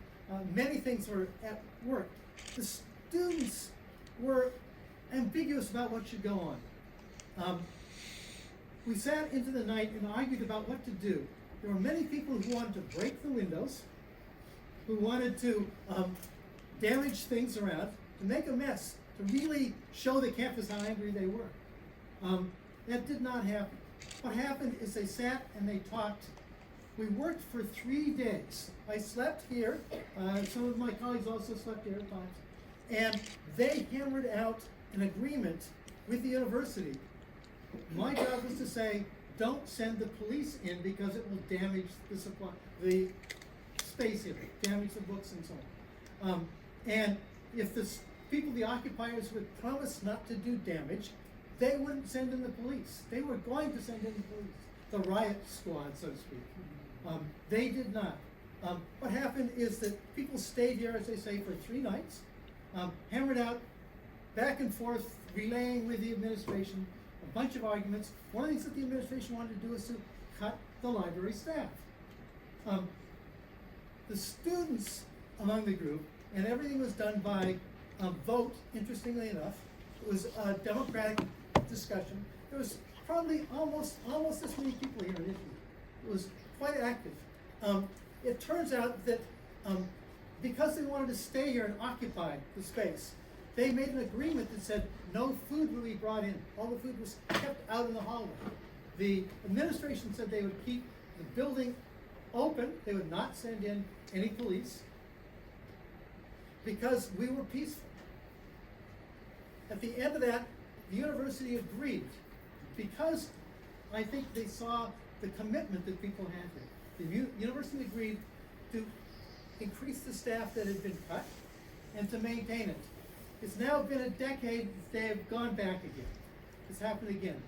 Many things were at work. The students were ambiguous about what should go on. We sat into the night and argued about what to do. There were many people who wanted to break the windows, who wanted to damage things around, to make a mess, to really show the campus how angry they were. That did not happen. What happened is they sat and they talked. We worked for 3 days. I slept here. Some of my colleagues also slept here at times. And they hammered out an agreement with the university. My job was to say, don't send the police in because it will damage the supply, the space here, damage the books and so on. And if the people, the occupiers, would promise not to do damage, they wouldn't send in the police. They were going to send in the police, the riot squad, so to speak. They did not. What happened is that people stayed here, as they say, for 3 nights, hammered out back and forth, relaying with the administration a bunch of arguments. One of the things that the administration wanted to do is to cut the library staff. The students among the group, and everything was done by vote, interestingly enough. It was a democratic discussion. There was probably almost as many people here initially. It was quite active. It turns out that because they wanted to stay here and occupy the space, they made an agreement that said no food will be brought in. All the food was kept out in the hallway. The administration said they would keep the building open. They would not send in any police because we were peaceful. At the end of that, the university agreed because I think they saw the commitment that people had here. The university agreed to increase the staff that had been cut and to maintain it. It's now been a decade, they have gone back again. It's happened again.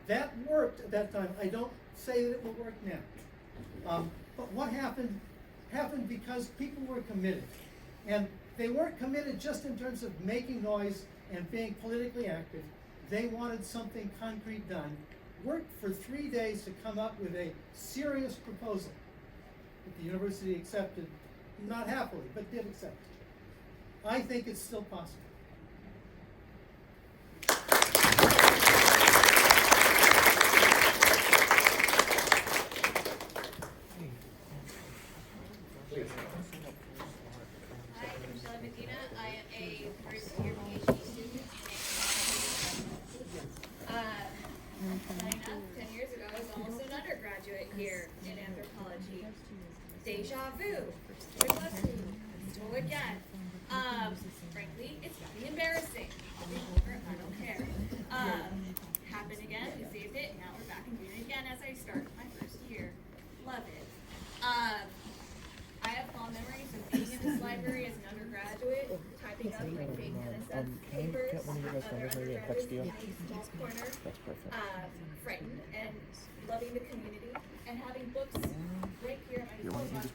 That worked at that time. I don't say that it will work now. But what happened because people were committed. And they weren't committed just in terms of making noise and being politically active. They wanted something concrete done. Worked for 3 days to come up with a serious proposal that the university accepted, not happily, but did accept. I think it's still possible. I am a first-year PhD student. Funny enough, 10 years ago, I was almost an undergraduate here in anthropology. Deja vu. So again, frankly, it's really embarrassing. I don't care. Happened again, we saved it, now we're back and doing it again as I start my first year. Love it. I have fond memories of being in this library as an undergraduate, typing up my fake NSF papers, other undergraduates in the small corner, frightened and loving the community, and having books right here at my toolbox,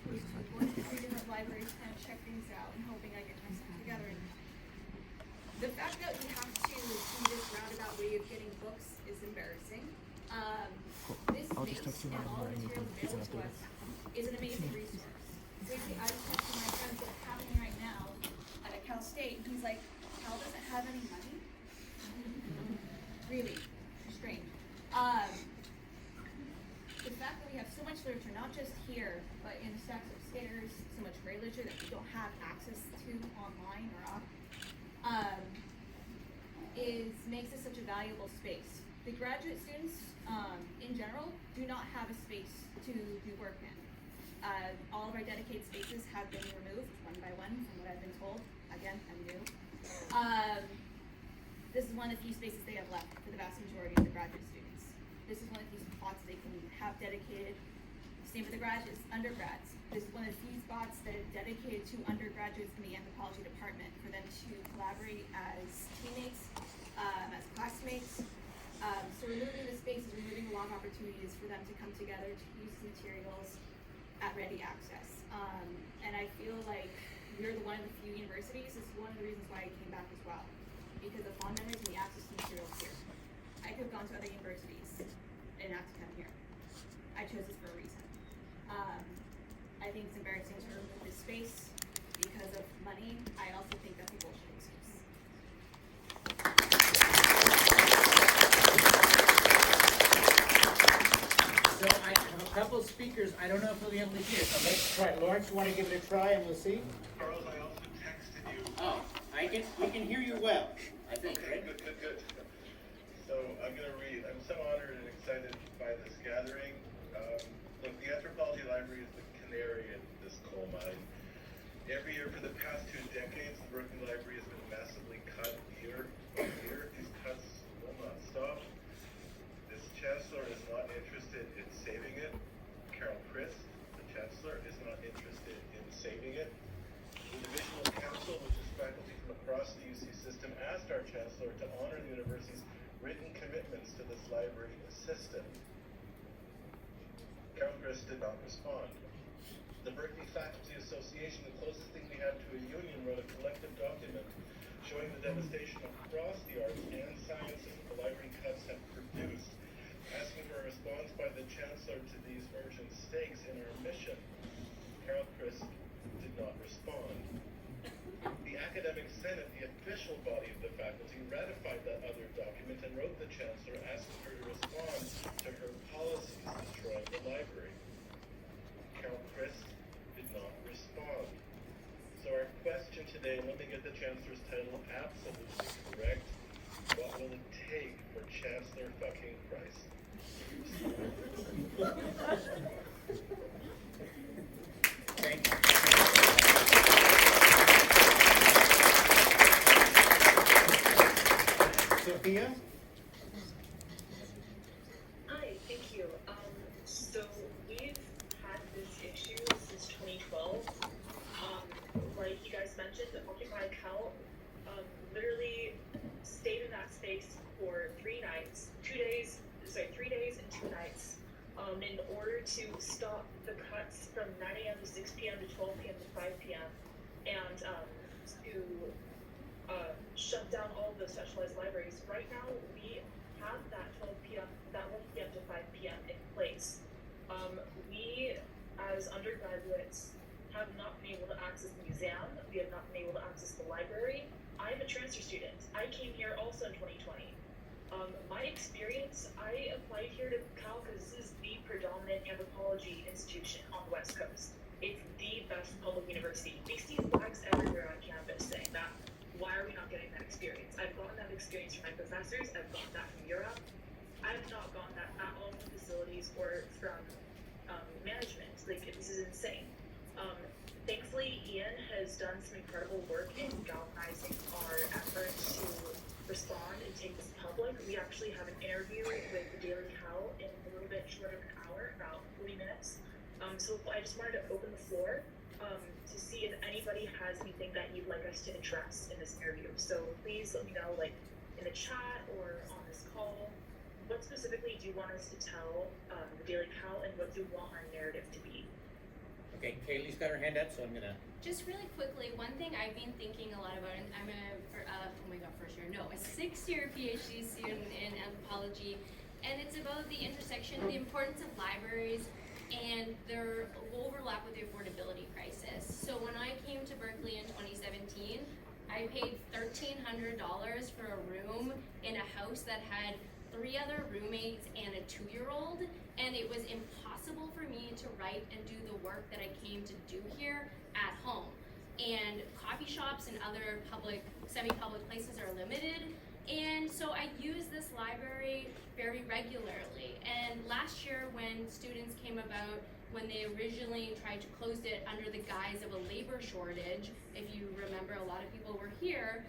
going to 3 different libraries, trying to check things out and hoping I get myself together. The fact that we have to do this roundabout way of getting books is embarrassing. This space and all the materials available to us is an amazing resource. Seriously, I was talking to my friends that are happening right now at Cal State, and he's like, Cal doesn't have any money? Really strange. The fact that we have so much literature, not just here, but in stacks upstairs, so much great literature that we don't have access to online or off, makes this such a valuable space. The graduate students, in general, do not have a space to do work in. All of our dedicated spaces have been removed one by one, from what I've been told. Again, I'm new. This is one of the few spaces they have left for the vast majority of the graduate students. This is one of the few spots they can have dedicated. Same with the graduates, undergrads. This is one of the few spots that are dedicated to undergraduates in the anthropology department for them to collaborate as teammates, as classmates. So removing the space is removing a lot of opportunities for them to come together to use materials at ready access. And I feel like we're one of the few universities, this is one of the reasons why I came back as well, because of fond memories and the access to materials here. I could have gone to other universities and not to come here. I chose this for a reason. I think it's embarrassing to remove this space because of money. I also think that's a bullshit excuse. So I have a couple of speakers. I don't know if we'll be able to hear. So let's try. Lawrence, you want to give it a try and we'll see? Charles, I also texted you. Oh, we can hear you well, I think, okay, right? Good. So I'm going to read. I'm so honored and excited by this gathering. Look, the Anthropology Library is the canary in this coal mine. Every year for the past 2 decades, the Berkeley Library has been massively cut year by year. These cuts will not stop. This chancellor is not interested in saving it. Carol Christ, the chancellor, is not interested in saving it. The Divisional Council, which is faculty from University's written commitments to this library system. Carol Chris did not respond. The Berkeley Faculty Association, the closest thing we had to a union, wrote a collective document showing the devastation across the arts and sciences that the library cuts have produced, asking for a response by the Chancellor to these urgent stakes in our mission. Carol Chris did not respond. The Academic Senate, the official body of the faculty, ratified that other document and wrote the Chancellor asking her to respond to her policies destroying the library. Carol Chris did not respond. So our question today, let me get the Chancellor's title absolutely correct. What will it take for Chancellor fucking Christ? Thank you. Sophia? Hi, thank you. So we've had this issue since 2012. Like you guys mentioned, Occupy Cal literally stayed in that space for 3 days and 2 nights, in order to stop the cuts from 9 a.m. to 6 p.m. to 12 p.m. to 5 p.m. and to shut down all of the specialized libraries. Right now, we have that 1 p.m. to 5 p.m. in place. We, as undergraduates, have not been able to access the museum. We have not been able to access the library. I'm a transfer student. I came here also in 2020. My experience, I applied here to Cal because this is the predominant anthropology institution on the West Coast. It's the best public university. We see flags everywhere on campus saying that. Why are we not getting that experience? I've gotten that experience from my professors. I've gotten that from Europe. I've not gotten that at all from facilities or from management. Like, this is insane. Thankfully, Ian has done some incredible work in galvanizing our efforts to respond and take this public. We actually have an interview with the Daily Cal in a little bit short of an hour, about 40 minutes. So I just wanted to open the floor to see if anybody has anything that you'd like us to address in this interview. So please let me know, like in the chat or on this call, what specifically do you want us to tell the Daily Cal, and what do you want our narrative to be? Okay, Kaylee's got her hand up, so I'm gonna. Just really quickly, one thing I've been thinking a lot about, and I'm a 6-year PhD student in anthropology, and it's about the intersection, the importance of libraries, and their overlap with the affordability crisis. So when I came to Berkeley in 2017, I paid $1,300 for a room in a house that had 3 other roommates and a 2-year-old, and it was impossible for me to write and do the work that I came to do here at home. And coffee shops and other public, semi-public places are limited, and so I use this library very regularly. And last year when students came about, when they originally tried to close it under the guise of a labor shortage, if you remember, a lot of people were here,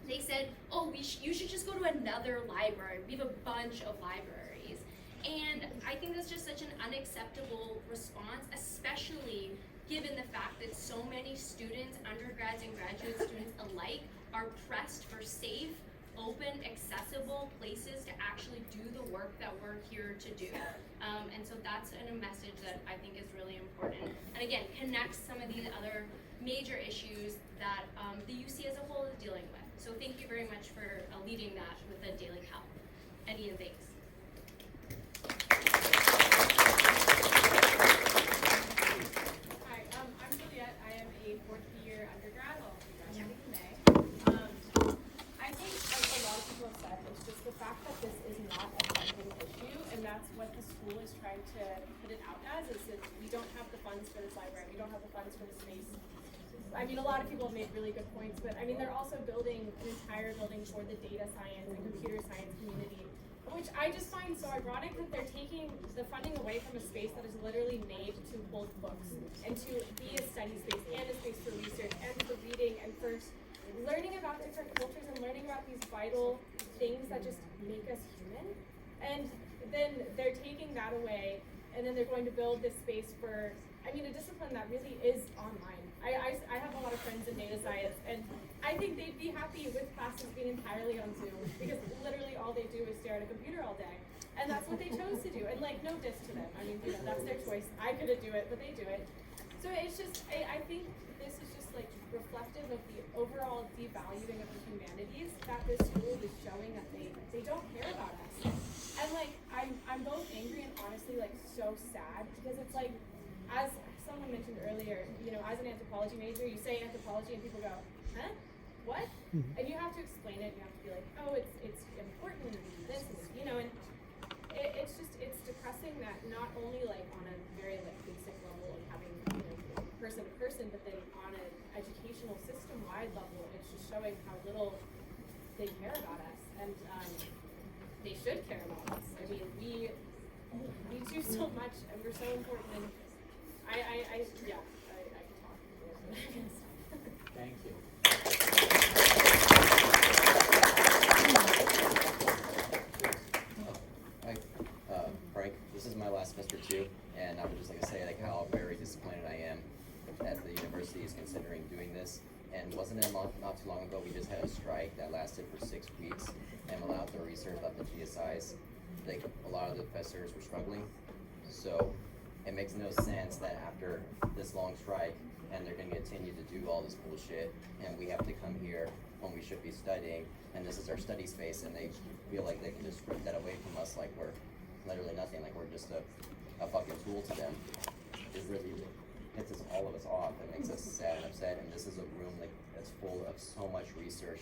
they said, oh, you should just go to another library. We have a bunch of libraries. And I think that's just such an unacceptable response, especially given the fact that so many students, undergrads and graduate students alike, are pressed for safe, open, accessible places to actually do the work that we're here to do. And so that's a message that I think is really important. And again, connects some of these other major issues that the UC as a whole is dealing with. So thank you very much for leading that with the Daily Cal. And Ian, thanks. Hi, I'm Juliet. I am a 4th-year undergrad. I'll be graduating in May. I think, as a lot of people have said, it's just the fact that this is not a funding issue, and that's what the school is trying to put it out as, is that we don't have the funds for this library, we don't have the funds for the space. I mean, a lot of people have made really good points, but I mean, they're also building an entire building for the data science and computer science community, which I just find so ironic that they're taking the funding away from a space that is literally made to hold books and to be a study space and a space for research and for reading and for learning about different cultures and learning about these vital things that just make us human. And then they're taking that away, and then they're going to build this space for a discipline that really is online. I have a lot of friends in data science, and I think they'd be happy with classes being entirely on Zoom, because literally all they do is stare at a computer all day. And that's what they chose to do. And like, no diss to them. I mean, that's their choice. I couldn't do it, but they do it. So it's just, I think this is just like reflective of the overall devaluing of the humanities that this school is showing that they don't care about us. And like, I'm both angry and honestly like so sad, because it's like, as someone mentioned earlier, as an anthropology major, you say anthropology and people go, huh? What? And you have to explain it. You have to be like, oh, it's important and this, and it's depressing that not only like on a very like basic level of having person to person, but then on an educational system wide level, it's just showing how little they care about us, and they should care about us. I mean, we do so much, and we're so important. And I can talk. Thank you. Frank, this is my last semester too, and I would just like to say like how very disappointed I am that the university is considering doing this. And wasn't it not too long ago we just had a strike that lasted for 6 weeks, and allowed the research of the GSIs. Like a lot of the professors were struggling, so it makes no sense that after this long strike, and they're going to continue to do all this bullshit, and we have to come here when we should be studying, and this is our study space, and they feel like they can just rip that away from us like we're literally nothing, like we're just a fucking tool to them. It really pisses all of us off. It makes us sad and upset, and this is a room like that's full of so much research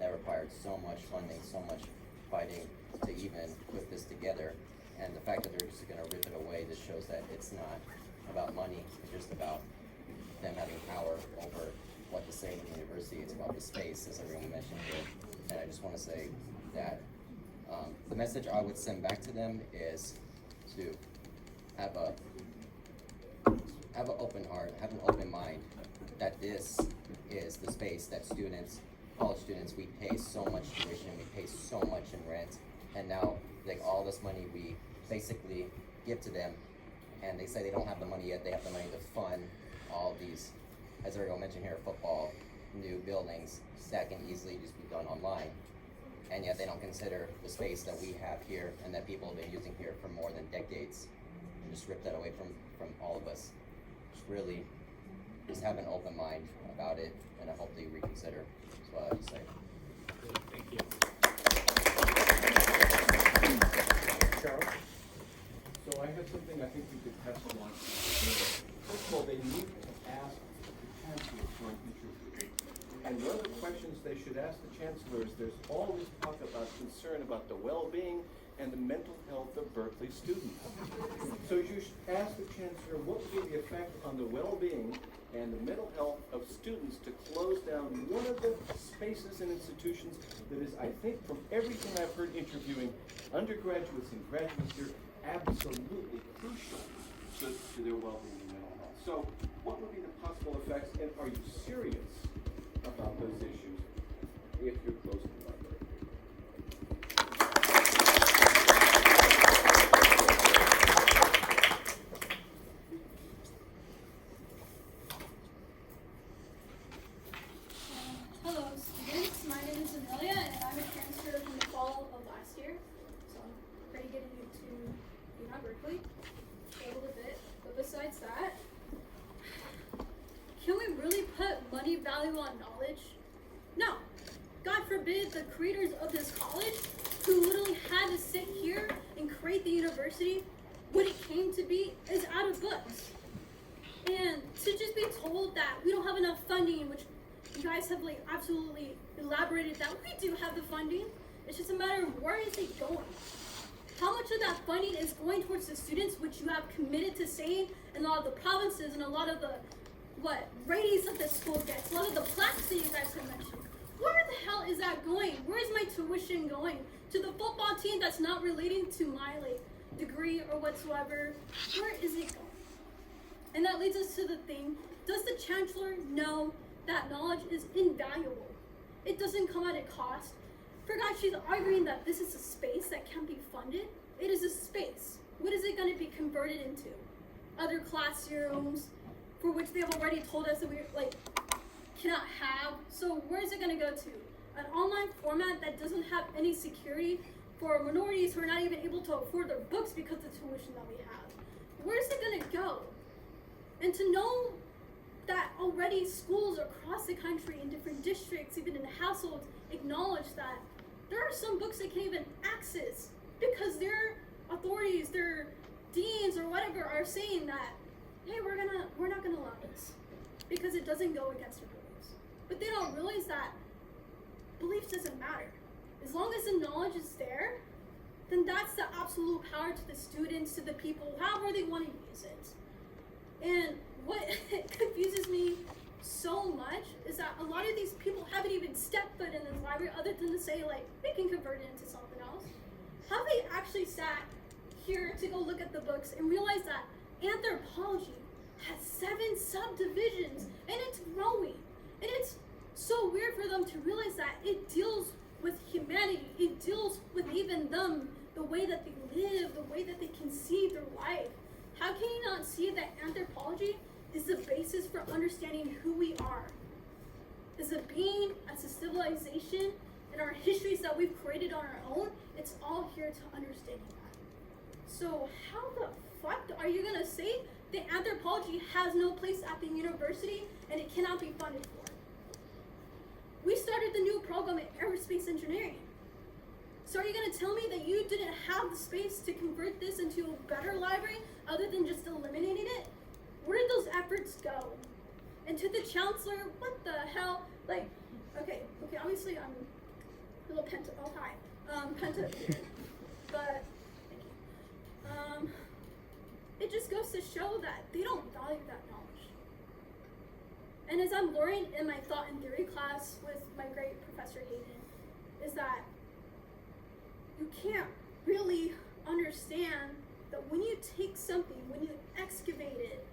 that required so much funding, so much fighting to even put this together. And the fact that they're just going to rip it away, this shows that it's not about money, it's just about them having power over what to say in the university. It's about the space, as everyone mentioned here. And I just want to say that the message I would send back to them is to have an open heart, have an open mind, that this is the space that students, college students, we pay so much tuition, we pay so much in rent, and now like all this money we basically give to them, and they say they don't have the money yet, they have the money to fund all these, as everyone mentioned here, football, new buildings that can easily just be done online. And yet they don't consider the space that we have here and that people have been using here for more than decades, and just rip that away from all of us. Really just have an open mind about it, and I hope that you reconsider. That's what I would say. Thank you. Charles? So I have something I think you could pass along. First of all, they need to ask the chancellor for an interview. And one of the questions they should ask the chancellor is, there's all this talk about concern about the well-being and the mental health of Berkeley students. So you should ask the chancellor what would be the effect on the well-being and the mental health of students to close down one of the spaces and institutions that is, I think, from everything I've heard interviewing undergraduates and graduates here, absolutely crucial to their well-being and mental health. So what would be the possible effects, and are you serious about those issues if you're closing the library? Hello students, my name is Amelia and I'm a transfer from the fall of last year. So I'm pretty getting into Berkeley a little bit. But besides that, can we really put money value on knowledge? No. God forbid the creators of this college, who literally had to sit here and create the university, what it came to be is out of books. And to just be told that we don't have enough funding, which you guys have like absolutely elaborated that we do have the funding, it's just a matter of where is it going? How much of that funding is going towards the students, which you have committed to saying in a lot of the provinces and a lot of the ratings that the school gets, a lot of the plaques that you guys have mentioned. Where the hell is that going? Where is my tuition going? To the football team that's not relating to my degree or whatsoever. Where is it going? And that leads us to the thing, does the chancellor know that knowledge is invaluable? It doesn't come at a cost. For God, she's arguing that this is a space that can be funded. It is a space. What is it going to be converted into? other classrooms for which they have already told us that we cannot have. So where is it going to go to? An online format that doesn't have any security for minorities who are not even able to afford their books because of the tuition that we have. Where is it going to go? And to know that already schools across the country in different districts, even in households, acknowledge that there are some books they can't even access because their authorities, their deans or whatever are saying that, hey, we're not gonna allow this because it doesn't go against their beliefs. But they don't realize that beliefs doesn't matter. As long as the knowledge is there, then that's the absolute power to the students, to the people, however they want to use it. And what confuses me so much is that a lot of these people haven't even stepped foot in this library other than to say, like, we can convert it into something else. Have they actually sat here to go look at the books and realize that anthropology has 7 subdivisions and it's growing? And it's so weird for them to realize that it deals with humanity. It deals with even them, the way that they live, the way that they conceive their life. How can you not see that anthropology is the basis for understanding who we are? As a being, as a civilization, and our histories that we've created on our own, it's all here to understanding that. So how the fuck are you gonna say that anthropology has no place at the university and it cannot be funded for? We started the new program in aerospace engineering. So are you gonna tell me that you didn't have the space to convert this into a better library other than just eliminating it? Where did those efforts go? And to the chancellor, what the hell? Like, okay, obviously I'm a little pent up here. But, thank you. It just goes to show that they don't value that knowledge. And as I'm learning in my thought and theory class with my great Professor Hayden, is that you can't really understand that when you take something, when you excavate it,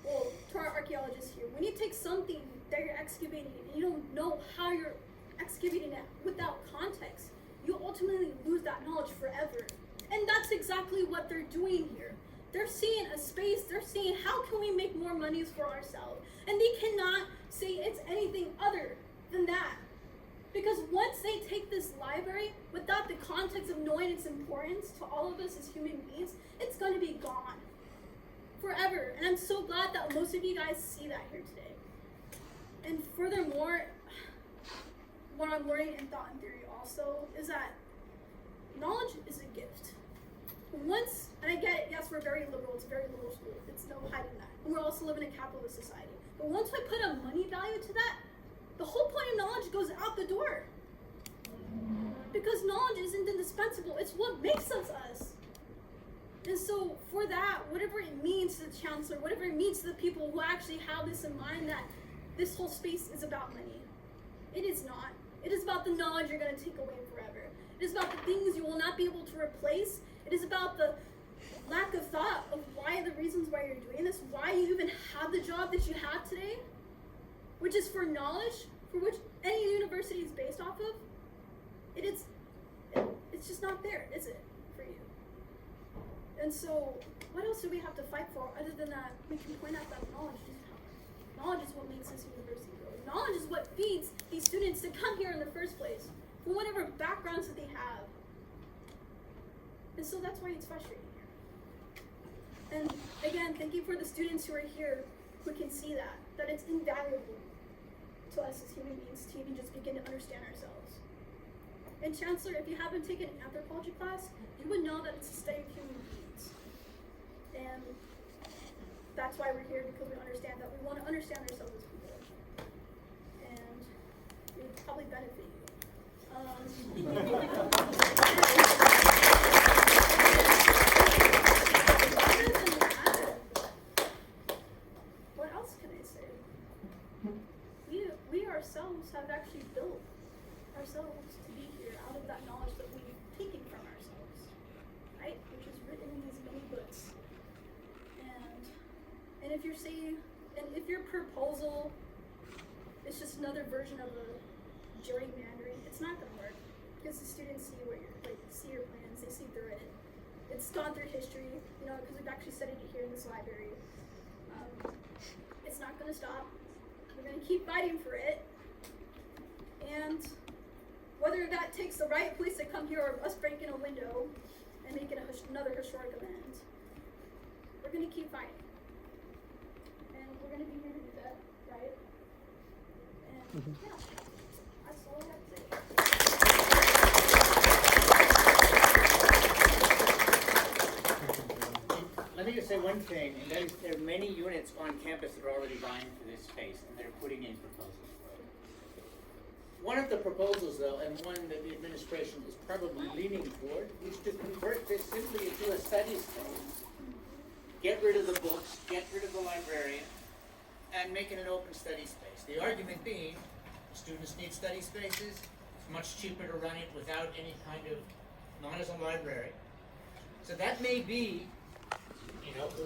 well, to our archaeologists here, when you take something that you're excavating and you don't know how you're excavating it without context, you ultimately lose that knowledge forever. And that's exactly what they're doing here. They're seeing a space, they're seeing how can we make more monies for ourselves. And they cannot say it's anything other than that. Because once they take this library without the context of knowing its importance to all of us as human beings, it's going to be gone forever. And I'm so glad that most of you guys see that here today. And furthermore, what I'm learning in thought and theory also is that knowledge is a gift. Once, and I get it, yes, we're very liberal, it's a very liberal school, it's no hiding that. And we're also living in a capitalist society. But once I put a money value to that, the whole point of knowledge goes out the door. Because knowledge isn't indispensable, it's what makes us us. And so for that, whatever it means to the chancellor, whatever it means to the people who actually have this in mind, that this whole space is about money. It is not. It is about the knowledge you're going to take away forever. It is about the things you will not be able to replace. It is about the lack of thought of why the reasons why you're doing this, why you even have the job that you have today, which is for knowledge, for which any university is based off of. It's just not there, is it, for you? And so, what else do we have to fight for other than that we can point out that knowledge is power. Knowledge is what makes this university grow. Knowledge is what feeds these students to come here in the first place, from whatever backgrounds that they have. And so that's why it's frustrating here. And again, thank you for the students who are here who can see that it's invaluable to us as human beings to even just begin to understand ourselves. And Chancellor, if you haven't taken an anthropology class, you would know that it's a study of human beings. And that's why we're here, because we understand that we want to understand ourselves as people. And it would probably benefit you. What else can I say? We ourselves have actually built ourselves to be here out of that knowledge that we've taken from ourselves, right? Which is written in these many books. And if you're saying, and if your proposal is just another version of a gerrymandering, it's not gonna work, because the students see what you're see your plans, they see through it. It's gone through history, because we've actually studied it here in this library. It's not going to stop. We're going to keep fighting for it. And whether that takes the riot police to come here or us breaking a window and making another historic event, we're going to keep fighting. And we're going to be here to do that, right? And yeah, that's all I have to say. Let me just say one thing, and that is there are many units on campus that are already vying for this space, and they're putting in proposals for it. One of the proposals, though, and one that the administration is probably leaning toward, is to convert this simply into a study space. Get rid of the books, get rid of the librarian, and make it an open study space. The argument being, students need study spaces, it's much cheaper to run it without any kind of, not as a library. So that may be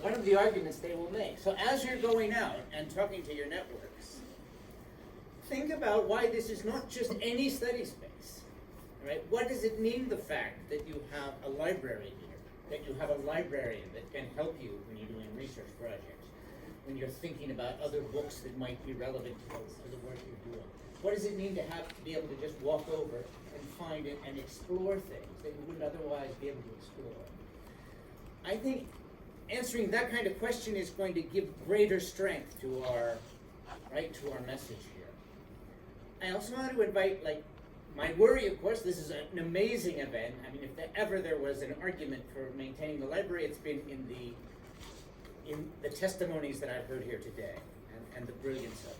one of the arguments they will make. So as you're going out and talking to your networks, think about why this is not just any study space, right? What does it mean, the fact that you have a library here, that you have a librarian that can help you when you're doing research projects, when you're thinking about other books that might be relevant to the work you're doing? What does it mean to be able to just walk over and find it and explore things that you wouldn't otherwise be able to explore? I think answering that kind of question is going to give greater strength to our message here. I also want to invite, my worry, of course, this is an amazing event. I mean, if ever there was an argument for maintaining the library, it's been in the testimonies that I've heard here today, and the brilliance of it.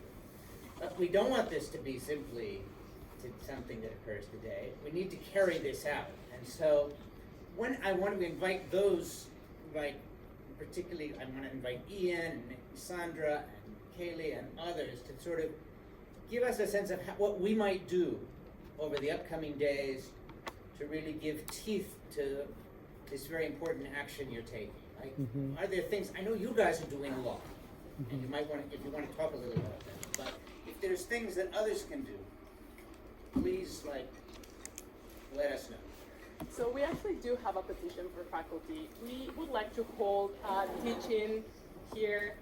But we don't want this to be simply something that occurs today. We need to carry this out. And so when I want to invite those, particularly I want to invite Ian and Sandra and Kaylee and others to sort of give us a sense of what we might do over the upcoming days to really give teeth to this very important action you're taking. Are there things, I know you guys are doing a lot, and you might want to, if you want to talk a little about that, but if there's things that others can do, please let us know. So we actually do have a petition for faculty. We would like to hold teaching here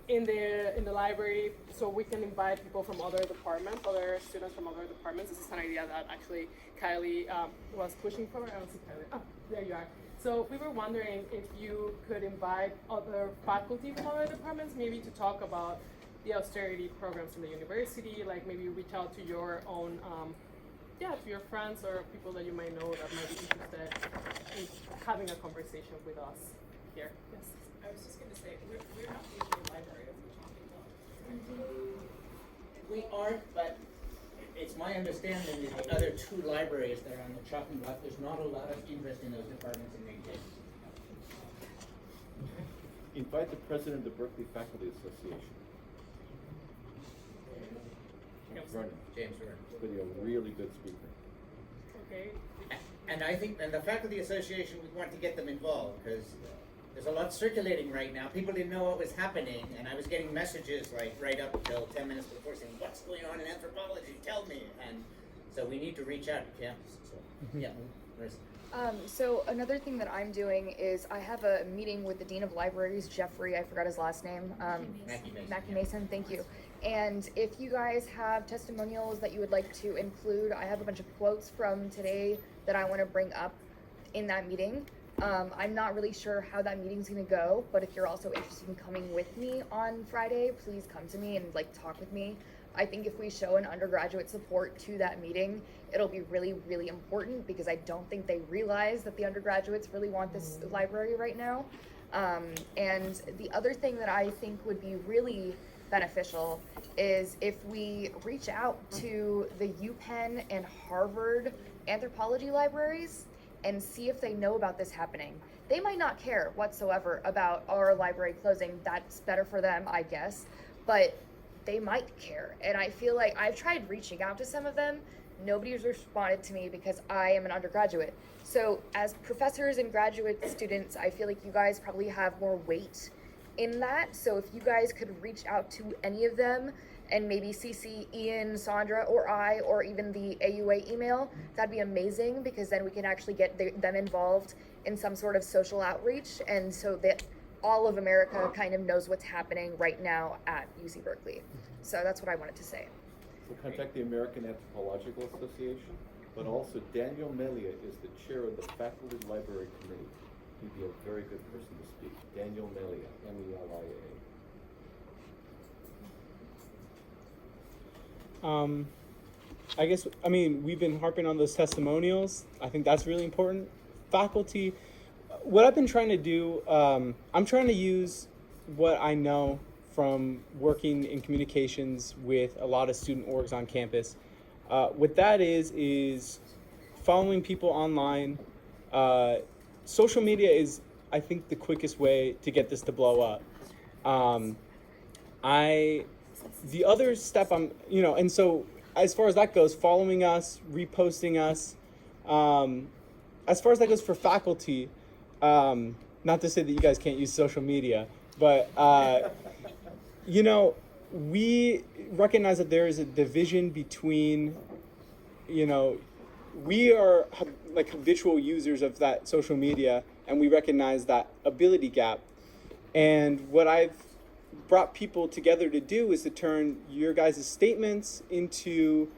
in the library, so we can invite people from other departments, other students from other departments. This is an idea that actually Kylie was pushing for. I don't see Kylie. Oh, there you are. So we were wondering if you could invite other faculty from other departments, maybe to talk about the austerity programs in the university, maybe reach out to your own to your friends or people that you might know that might be interested in having a conversation with us here. Yes. I was just going to say, we're not the only library that we're talking about. We aren't, but it's my understanding that the other two libraries that are on the chopping block, there's not a lot of interest in those departments in maintaining. Invite the president of the Berkeley Faculty Association. James Vernon. He's going to be a really good speaker. Okay. And I think, and the Faculty Association, we want to get them involved because there's a lot circulating right now. People didn't know what was happening, and I was getting messages right up until 10 minutes before saying, "What's going on in anthropology? Tell me." And so we need to reach out to campus. So yeah, Marissa. So another thing that I'm doing is I have a meeting with the Dean of Libraries, Jeffrey, I forgot his last name. Mackie Mason, thank you. And if you guys have testimonials that you would like to include, I have a bunch of quotes from today that I want to bring up in that meeting. I'm not really sure how that meeting's going to go, but if you're also interested in coming with me on Friday, please come to me and talk with me. I think if we show an undergraduate support to that meeting, it'll be really, really important because I don't think they realize that the undergraduates really want this library right now. And the other thing that I think would be really beneficial is if we reach out to the UPenn and Harvard anthropology libraries and see if they know about this happening. They might not care whatsoever about our library closing. That's better for them, I guess, but they might care. And I feel like I've tried reaching out to some of them. Nobody's responded to me because I am an undergraduate. So as professors and graduate students, I feel like you guys probably have more weight in that. So if you guys could reach out to any of them and maybe CC Ian, Sandra, or I, or even the AUA email, that'd be amazing, because then we can actually get them involved in some sort of social outreach, and so that all of America kind of knows what's happening right now at UC Berkeley. So that's what I wanted to say. So contact the American Anthropological Association, but also Daniel Melia is the chair of the Faculty Library Committee. He'd be a very good person to speak. Daniel Melia, M-E-L-I-A. I guess, I mean, we've been harping on those testimonials. I think that's really important. Faculty, what I've been trying to do, I'm trying to use what I know from working in communications with a lot of student orgs on campus. What that is following people online. Social media is, I think, the quickest way to get this to blow up. The other step and so as far as that goes, following us, reposting us, as far as that goes for faculty, not to say that you guys can't use social media, but, we recognize that there is a division between, we are like habitual users of that social media, and we recognize that ability gap. And what I've brought people together to do is to turn your guys' statements into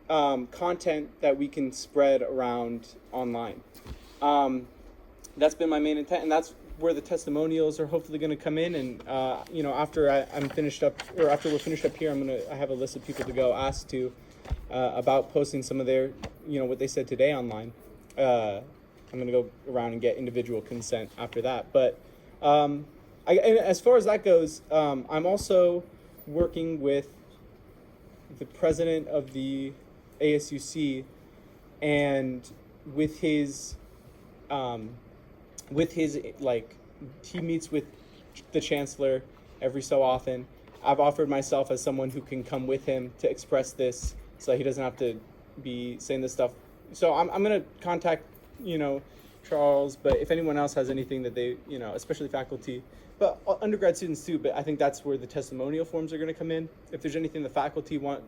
content that we can spread around online. That's been my main intent, and that's where the testimonials are hopefully going to come in. And after we're finished up here, I have a list of people to go ask to about posting some of their what they said today online. I'm going to go around and get individual consent after that. But and as far as that goes, I'm also working with the president of the ASUC, and with his he meets with the chancellor every so often. I've offered myself as someone who can come with him to express this, so he doesn't have to be saying this stuff. So I'm going to contact Charles, but if anyone else has anything that they especially faculty, but undergrad students too, but I think that's where the testimonial forms are going to come in. If there's anything the faculty want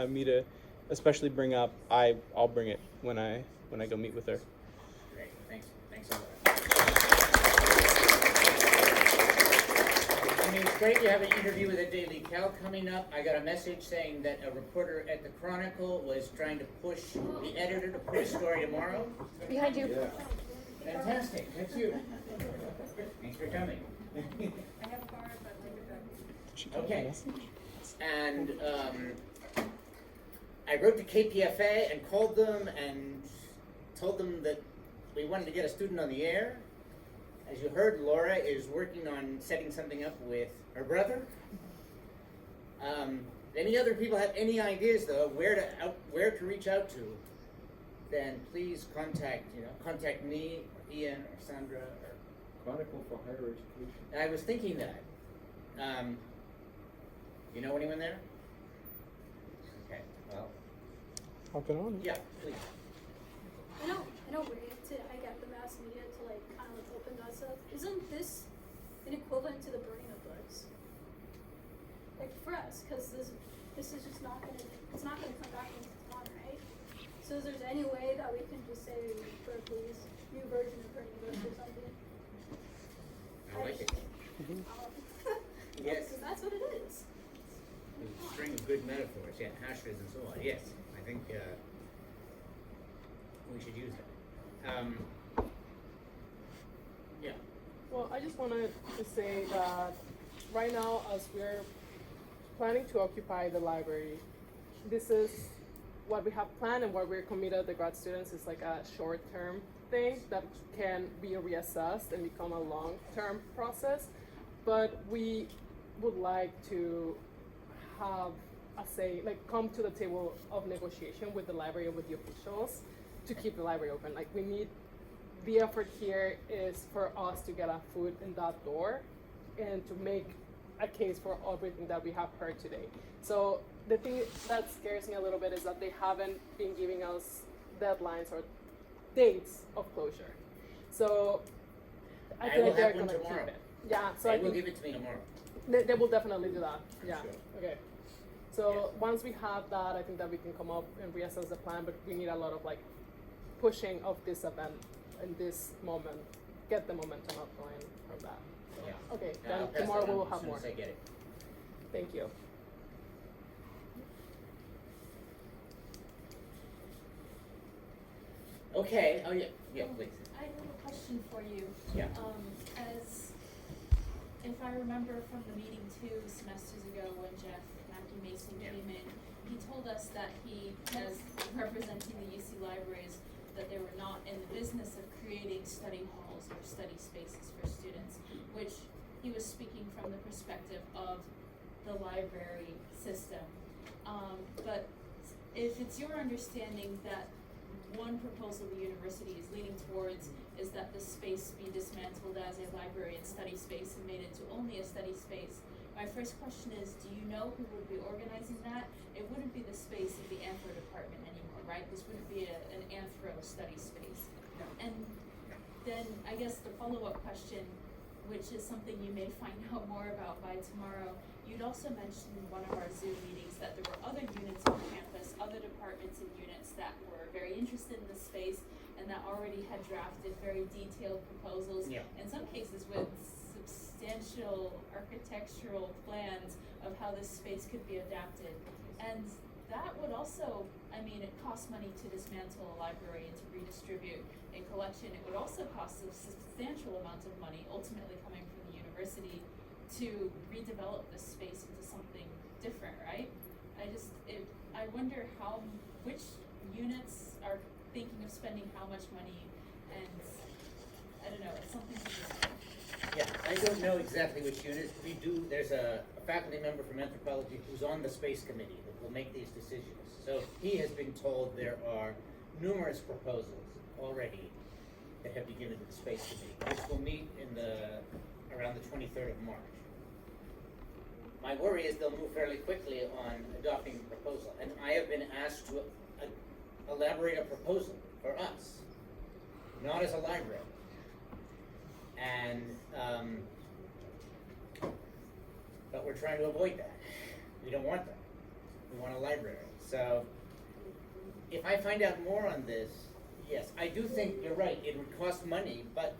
me to especially bring up, I'll bring it when I go meet with her. Great, thanks a lot. I mean, it's great to have an interview with a Daily Cal coming up. I got a message saying that a reporter at the Chronicle was trying to push the editor to put a story tomorrow. Behind you. Yeah. Fantastic, that's you. Thanks for coming. I have a bar, but like Okay. And I wrote to KPFA and called them and told them that we wanted to get a student on the air. As you heard, Laura is working on setting something up with her brother. Any other people have any ideas though where to reach out to? Then please contact me, or Ian, or Sandra, or Chronicle for Higher Education. I was thinking that. You know anyone there? Okay, well. Hop it on. Yeah, please. I know ways to get the mass media to kind of open us up. Isn't this an equivalent to the burning of books? Like for us, because this is just not gonna come back into town, right? So is there any way that we can just say Berkeley's new version of burning books or something? I like it. Yes, because that's what it is. A string of good metaphors, yeah, hashes and so on. Yes, I think we should use that. Yeah. Well, I just wanted to say that right now, as we're planning to occupy the library, this is what we have planned and what we're committed, the grad students, is like a short-term thing that can be reassessed and become a long-term process. But we would like to have a say, come to the table of negotiation with the library and with the officials to keep the library open. We need, the effort here is for us to get our foot in that door and to make a case for everything that we have heard today. So the thing that scares me a little bit is that they haven't been giving us deadlines or dates of closure. So I feel like they're gonna keep it. Yeah, so they will give it to me tomorrow. They will definitely do that. Yeah. Sure. Okay. So once we have that, I think that we can come up and reassess the plan, but we need a lot of like pushing of this event in this moment, get the momentum up going from that. So, Yeah. okay, And I'll then pass tomorrow that we on will as have soon more. as I get it. Thank you. Okay, oh yeah, please. I have a question for you. Yeah. As if I remember from the meeting 2 semesters ago when Jeff Mason came in, he told us that he, as representing the UC libraries, that they were not in the business of creating study halls or study spaces for students, which he was speaking from the perspective of the library system. But if it's your understanding that one proposal the university is leaning towards is that the space be dismantled as a library and study space and made into only a study space. My first question is, do you know who would be organizing that? It wouldn't be the space of the anthro department anymore, right? This wouldn't be an anthro study space. And then I guess the follow-up question, which is something you may find out more about by tomorrow, you'd also mentioned in one of our Zoom meetings that there were other units on campus, other departments and units that were very interested in the space and that already had drafted very detailed proposals, in some cases with substantial architectural plans of how this space could be adapted. And that would also, I mean, it costs money to dismantle a library and to redistribute a collection. It would also cost a substantial amount of money, ultimately coming from the university, to redevelop this space into something different, right? I wonder which units are thinking of spending how much money, and I don't know, it's something to discuss. Yeah, I don't know exactly which units. There's a faculty member from anthropology who's on the space committee that will make these decisions. So he has been told there are numerous proposals already that have been given to the space committee, which will meet around the 23rd of March. My worry is they'll move fairly quickly on adopting the proposal, and I have been asked to elaborate a proposal for us, not as a library. And but we're trying to avoid that. We don't want that. We want a library. So if I find out more on this, yes, I do think you're right. It would cost money, but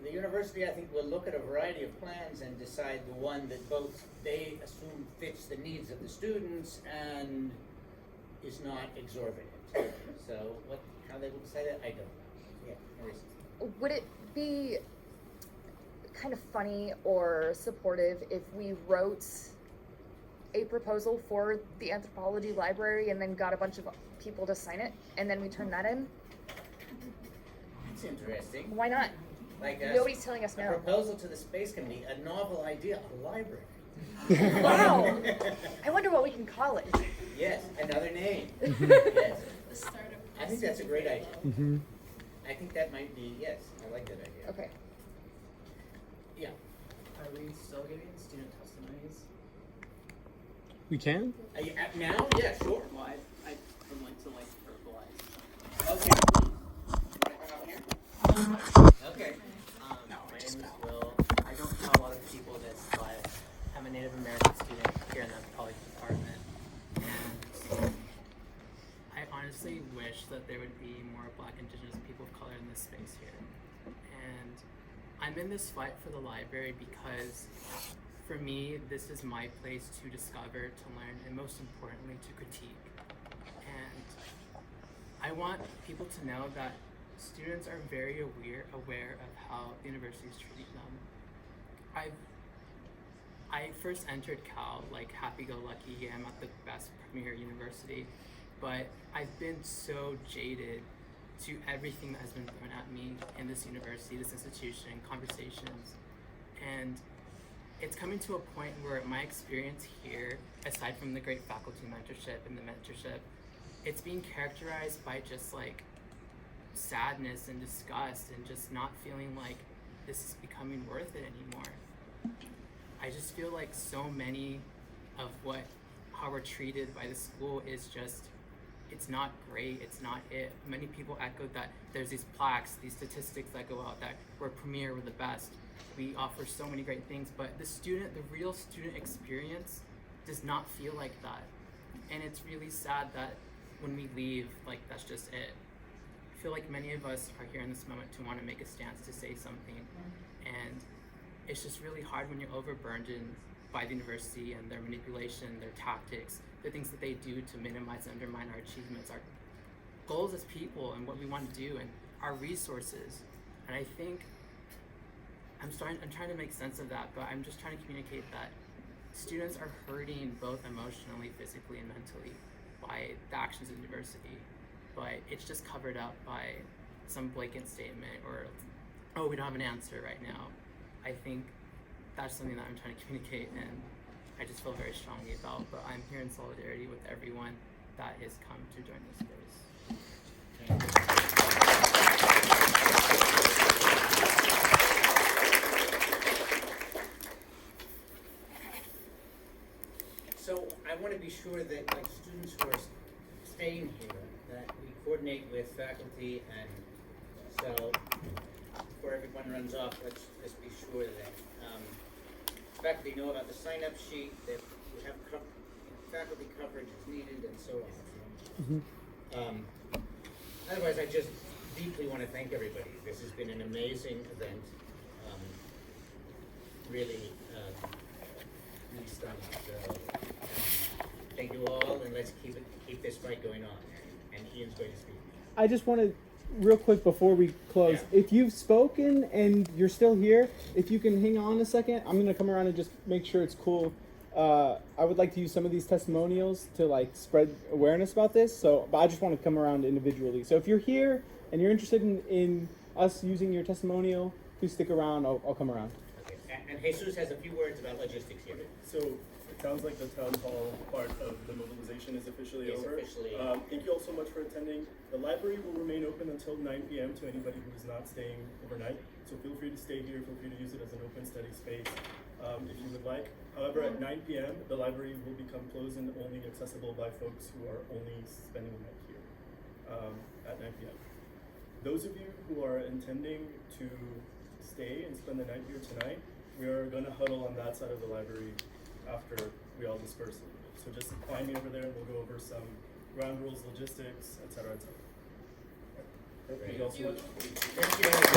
the university, I think, will look at a variety of plans and decide the one that both they assume fits the needs of the students and is not exorbitant. So how they will decide that, I don't know. Yeah, Marisa. Would it be kind of funny or supportive if we wrote a proposal for the anthropology library and then got a bunch of people to sign it and then we turn that in? That's interesting. Why not? Nobody's telling us no. A proposal to the space committee, a novel idea, a library. Wow. I wonder what we can call it. Yes, another name. Yes. The startup. I think that's a great idea. Mm-hmm. I think that might be, yes, I like that idea. Okay. Yeah. Are we still giving student testimonies? We can? Now? Yeah, sure. Well, I would like to verbalize. Okay. Okay. My name is Will. I don't tell a lot of people this, but I'm a Native American student here in the anthropology department. And I honestly wish that there would be more Black, Indigenous people of color in this space here. And I'm in this fight for the library because for me, this is my place to discover, to learn, and most importantly, to critique. And I want people to know that students are very aware of how the university is treating them. I first entered Cal like happy-go-lucky, yeah, I'm at the best premier university, but I've been so jaded to everything that has been thrown at me in this university, this institution, conversations, and it's coming to a point where my experience here, aside from the great faculty mentorship and the mentorship, it's being characterized by just like sadness and disgust and just not feeling like this is becoming worth it anymore. I just feel like so many of how we're treated by the school is just, it's not great, it's not it. Many people echoed that there's these plaques, these statistics that go out that we're premier, we're the best. We offer so many great things, but the real student experience does not feel like that. And it's really sad that when we leave, like, that's just it. I feel like many of us are here in this moment to want to make a stance, to say something. And it's just really hard when you're overburdened by the university and their manipulation, their tactics, the things that they do to minimize and undermine our achievements, our goals as people and what we want to do, and our resources. And I think I'm trying to make sense of that, but I'm just trying to communicate that students are hurting both emotionally, physically, and mentally by the actions of the university. But it's just covered up by some blatant statement or, oh, we don't have an answer right now. I think that's something that I'm trying to communicate, and I just feel very strongly about. But I'm here in solidarity with everyone that has come to join this space. So I want to be sure that, like, students who are staying here, that we coordinate with faculty, and so before everyone runs off, let's be sure that faculty know about the sign-up sheet, that we have faculty coverage is needed, and so on. Otherwise, I just deeply want to thank everybody. This has been an amazing event. Really stunning. So thank you all, and let's keep this fight going on. And Ian's going to speak. I just want to, real quick before we close, if you've spoken and you're still here, if you can hang on a second, I'm going to come around and just make sure it's cool. I would like to use some of these testimonials to, like, spread awareness about this. So, but I just want to come around individually. So if you're here and you're interested in us using your testimonial, please stick around. I'll come around. Okay. And Jesus has a few words about logistics here. So it sounds like the town hall part of the mobilization is officially over. Officially. Thank you all so much for attending. The library will remain open until 9 p.m. to anybody who is not staying overnight. So feel free to stay here. Feel free to use it as an open study space if you would like. However, at 9 p.m., the library will become closed and only accessible by folks who are only spending the night here at 9 p.m. Those of you who are intending to stay and spend the night here tonight, we are going to huddle on that side of the library after we all disperse a little bit. So just find me over there and we'll go over some ground rules, logistics, etc., etc. Thank you all so much. Thank you.